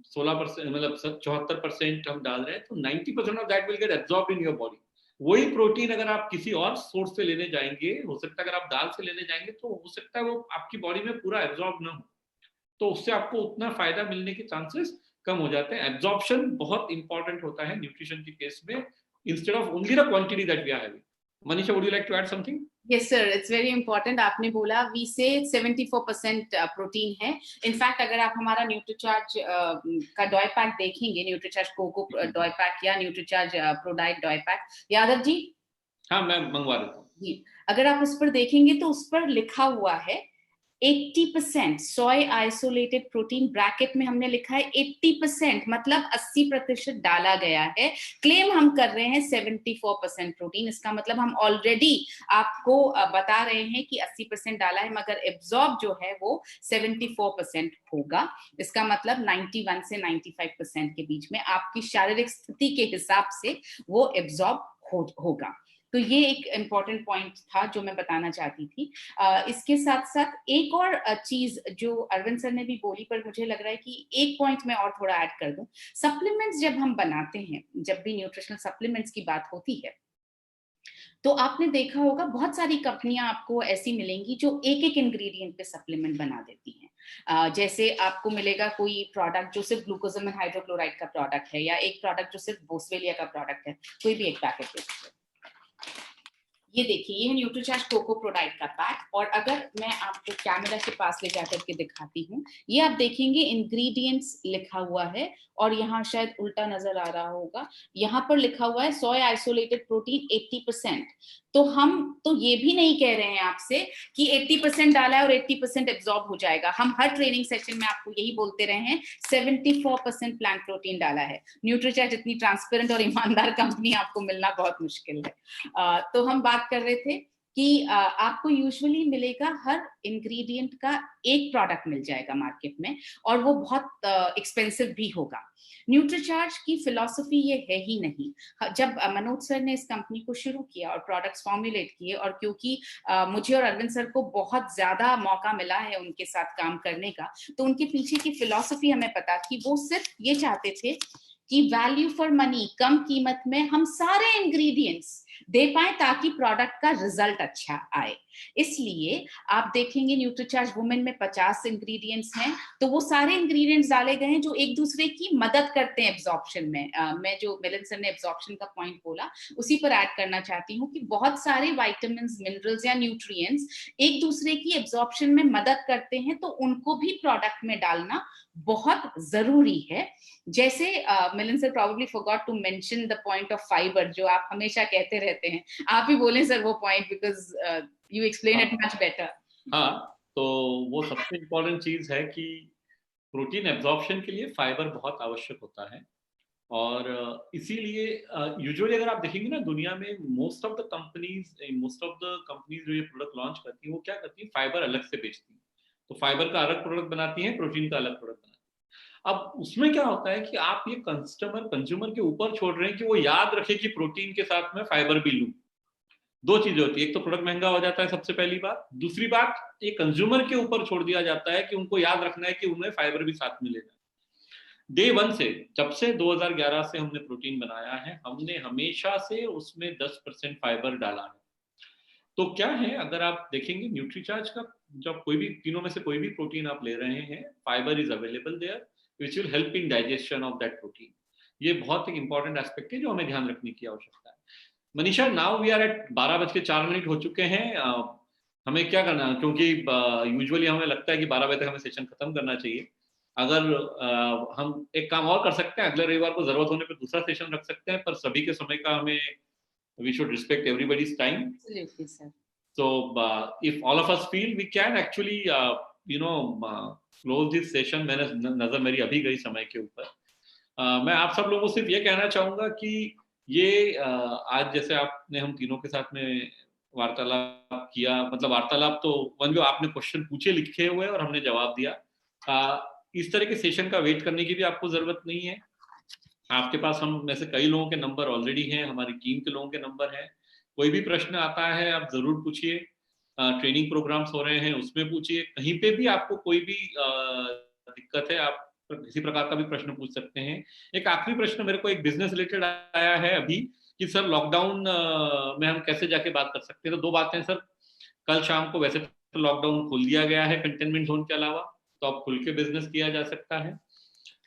16% मतलब 74% हम डाल रहे हैं, तो 90% of that will get absorb in your body. वही प्रोटीन अगर आप किसी और सोर्स से लेने जाएंगे, हो सकता है अगर आप दाल से लेने जाएंगे तो हो सकता है वो आपकी बॉडी में पूरा एब्जॉर्ब ना हो, तो उससे आपको उतना फायदा मिलने के चांसेस कम हो जाते हैं। एब्जॉर्प्शन बहुत इंपॉर्टेंट होता है न्यूट्रिशन के केस में, instead of only the quantity that we are having. Manisha, would you like to add something? Yes sir, it's very important. आपने बोला we say 74% प्रोटीन है। इनफैक्ट अगर आप हमारा न्यूट्रीचार्ज का डॉय पैक देखेंगे, न्यूट्रीचार्ज कोको डॉय पैक या Nutricharge ProDiet doy pack, Yadav ji? हाँ, मैं मंगवा देता हूँ जी। अगर आप उस पर देखेंगे तो उस पर लिखा हुआ है 80% सोय आइसोलेटेड प्रोटीन, ब्रैकेट में हमने लिखा है 80%, मतलब 80% डाला गया है। क्लेम हम कर रहे हैं 74% प्रोटीन, इसका मतलब हम ऑलरेडी आपको बता रहे हैं कि 80% डाला है, मगर एब्जॉर्ब जो है वो 74% होगा। इसका मतलब 91 से 95% के बीच में आपकी शारीरिक स्थिति के हिसाब से वो एब्जॉर्ब होगा। तो ये एक इम्पॉर्टेंट पॉइंट था जो मैं बताना चाहती थी। इसके साथ साथ एक और चीज जो अरविंद सर ने भी बोली, पर मुझे लग रहा है कि एक पॉइंट मैं और थोड़ा ऐड कर दूं। सप्लीमेंट्स जब हम बनाते हैं, जब भी न्यूट्रिशनल सप्लीमेंट्स की बात होती है, तो आपने देखा होगा बहुत सारी कंपनियां आपको ऐसी मिलेंगी जो एक एक इंग्रेडिएंट पे सप्लीमेंट बना देती हैं। जैसे आपको मिलेगा कोई प्रोडक्ट जो सिर्फ ग्लूकोजामिन हाइड्रोक्लोराइड का प्रोडक्ट है, या एक प्रोडक्ट जो सिर्फ बोसवेलिया का प्रोडक्ट है, कोई भी एक पैकेट है। ये देखिए, ये है न्यूट्रीचार्ज कोको प्रोडाइट का पैक, और अगर मैं आपको कैमरा के पास ले जाकर के दिखाती हूँ, ये आप देखेंगे इंग्रेडिएंट्स लिखा हुआ है, और यहाँ शायद उल्टा नजर आ रहा होगा, यहाँ पर लिखा हुआ है सोय आइसोलेटेड प्रोटीन 80%। तो हम तो ये भी नहीं कह रहे हैं आपसे कि 80% डाला है और 80% एब्जॉर्ब हो जाएगा। हम हर ट्रेनिंग सेशन में आपको यही बोलते रहे हैं 74% प्लांट प्रोटीन डाला है। न्यूट्रीचार्ज इतनी ट्रांसपेरेंट और ईमानदार कंपनी आपको मिलना बहुत मुश्किल है। तो हम बात कर रहे थे कि आपको यूजुअली मिलेगा, हर इंग्रेडिएंट का एक प्रोडक्ट मिल जाएगा मार्केट में, और वो बहुत एक्सपेंसिव भी होगा। न्यूट्रीचार्ज की फिलॉसफी ये है ही नहीं। जब मनोज सर ने इस कंपनी को शुरू किया और प्रोडक्ट्स फॉर्मुलेट किए, और क्योंकि मुझे और अरविंद सर को बहुत ज्यादा मौका मिला है उनके साथ काम करने का, तो उनके पीछे की फिलॉसफी हमें पता थी। वो सिर्फ ये चाहते थे कि वैल्यू फॉर मनी, कम कीमत में हम सारे इंग्रेडिएंट्स दे पाए ताकि प्रोडक्ट का रिजल्ट अच्छा आए। इसलिए आप देखेंगे न्यूट्रीचार्ज वुमेन में 50 इंग्रेडिएंट्स हैं, तो वो सारे इंग्रेडिएंट्स डाले गए हैं जो एक दूसरे की मदद करते हैं एब्जॉर्प्शन में। मैं जो मिलन सर ने एब्जॉर्प्शन का पॉइंट बोला, उसी पर ऐड करना चाहती हूँ कि बहुत सारे विटामिन्स, मिनरल्स या न्यूट्रिएंट्स एक दूसरे की एब्जॉर्प्शन में मदद करते हैं, तो उनको भी प्रोडक्ट में डालना बहुत जरूरी है। जैसे Milan sir probably forgot to mention the point of fibre, जो आप हमेशा कहते रहते हैं। आप ही बोलें सर वो point, because you explain it much better. हाँ, तो वो सबसे इम्पोर्टेंट चीज है कि प्रोटीन एब्जॉर्प्शन के लिए फाइबर बहुत आवश्यक होता है। और इसीलिए यूजुअली अगर आप देखेंगे ना दुनिया में मोस्ट ऑफ द कंपनीज जो ये प्रोडक्ट लॉन्च करती हैं वो क्या करती है, फाइबर अलग से बेचती हैं। तो फाइबर का अलग प्रोडक्ट बनाती हैं, प्रोटीन का अलग प्रोडक्ट बनाती हैं। अब उसमें क्या होता है कि आप ये कंज्यूमर के ऊपर छोड़ रहे हैं कि वो याद रखे कि प्रोटीन के साथ में फाइबर भी लूं। दो चीजें होती है, एक तो प्रोडक्ट महंगा हो जाता है सबसे पहली बात, दूसरी बात ये कंज्यूमर के ऊपर छोड़ दिया जाता है कि उनको याद रखना है कि उन्हें फाइबर भी साथ में लेना है। डे वन से, जब से 2011 से हमने प्रोटीन बनाया है, हमने हमेशा से उसमें 10% फाइबर डाला है। तो क्या है, अगर आप देखेंगे न्यूट्रीचार्ज का, जब कोई भी तीनों में से कोई भी प्रोटीन आप ले रहे हैं, fibre is available there which will help in digestion of that protein. ये बहुत एक इंपॉर्टेंट एस्पेक्ट है जो हमें ध्यान रखने की आवश्यकता है। Manisha, now we are at 12:04 हो चुके हैं। हमें क्या करना है, क्योंकि यूजुअली हमें लगता है कि 12 बजे तक हमें सेशन खत्म करना चाहिए। अगर हम एक काम और कर सकते हैं, अगले रविवार को जरूरत होने पर दूसरा सेशन रख सकते हैं, पर सभी के समय का हमें, we should respect everybody's time. Absolutely, sir. So if all of us feel, we can actually close this session. मैंने नजर मेरी अभी गई समय के ऊपर। मैं आप सब लोगों से सिर्फ ये कहना चाहूंगा कि ये आज जैसे आपने हम तीनों के साथ में वार्तालाप किया, मतलब वार्तालाप तो वन जो आपने क्वेश्चन पूछे लिखे हुए और हमने जवाब दिया। इस तरह के सेशन का वेट करने की भी आपको जरूरत नहीं है। आपके पास हम में से कई लोगों के नंबर ऑलरेडी हैं, हमारी टीम के लोगों के नंबर हैं। कोई भी प्रश्न आता है आप जरूर पूछिए। ट्रेनिंग प्रोग्राम्स हो रहे हैं उसमें पूछिए, कहीं पे भी आपको कोई भी दिक्कत है आप किसी प्रकार का भी प्रश्न पूछ सकते हैं। एक आखिरी प्रश्न मेरे को एक बिजनेस रिलेटेड आया है अभी कि सर लॉकडाउन में हम कैसे जाके बात कर सकते हैं। तो दो बातें सर, कल शाम को वैसे तो लॉकडाउन खोल दिया गया है कंटेनमेंट जोन के अलावा, तो अब खुल के बिजनेस किया जा सकता है।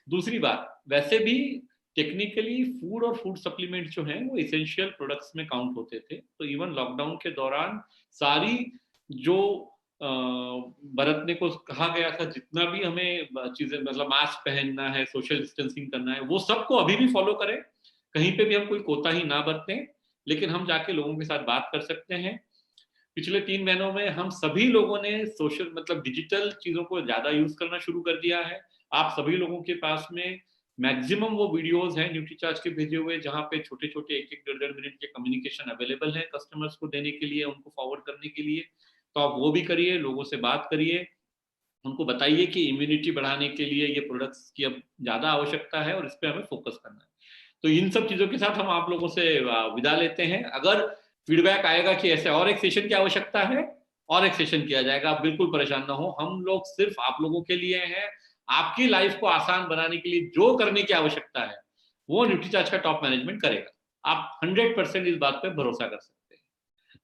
दूसरी बात, वैसे भी टेक्निकली फूड और फूड सप्लीमेंट जो हैं वो इसेंशियल प्रोडक्ट्स में काउंट होते थे। तो इवन लॉकडाउन के दौरान सारी जो बरतने को कहा गया था, जितना भी हमें चीजें, मतलब मास्क पहनना है, सोशल डिस्टेंसिंग करना है, वो सबको अभी भी फॉलो करें। कहीं पे भी हम कोई कोताही ना बरतें, लेकिन हम जाके लोगों के साथ बात कर सकते हैं। पिछले 3 महीनों में हम सभी लोगों ने सोशल मतलब डिजिटल चीजों को ज्यादा यूज करना शुरू कर दिया है। आप सभी लोगों के पास में मैक्सिमम वो वीडियोस हैं न्यूट्रीचार्ज के भेजे हुए, जहां पे छोटे छोटे 1-1, 1.5 मिनट के कम्युनिकेशन अवेलेबल है कस्टमर्स को देने के लिए, उनको फॉरवर्ड करने के लिए। तो आप वो भी करिए, लोगों से बात करिए, उनको बताइए कि इम्यूनिटी बढ़ाने के लिए ये प्रोडक्ट्स की अब ज्यादा आवश्यकता है और इस पर हमें फोकस करना है। तो इन सब चीजों के साथ हम आप लोगों से विदा लेते हैं। अगर फीडबैक आएगा कि ऐसे और एक सेशन की आवश्यकता है, और एक सेशन किया जाएगा, आप बिल्कुल परेशान ना हो। हम लोग सिर्फ आप लोगों के लिए हैं। आपकी लाइफ को आसान बनाने के लिए जो करने की आवश्यकता है वो न्यूट्रीचार्ज का टॉप मैनेजमेंट करेगा। आप 100% इस बात पे भरोसा कर सकते हैं।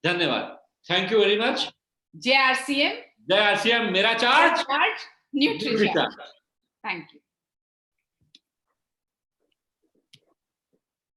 धन्यवाद, thank you very much. JRCM, जय आरसीएम, मेरा चार्ज न्यूट्रीचार्ज। Thank you.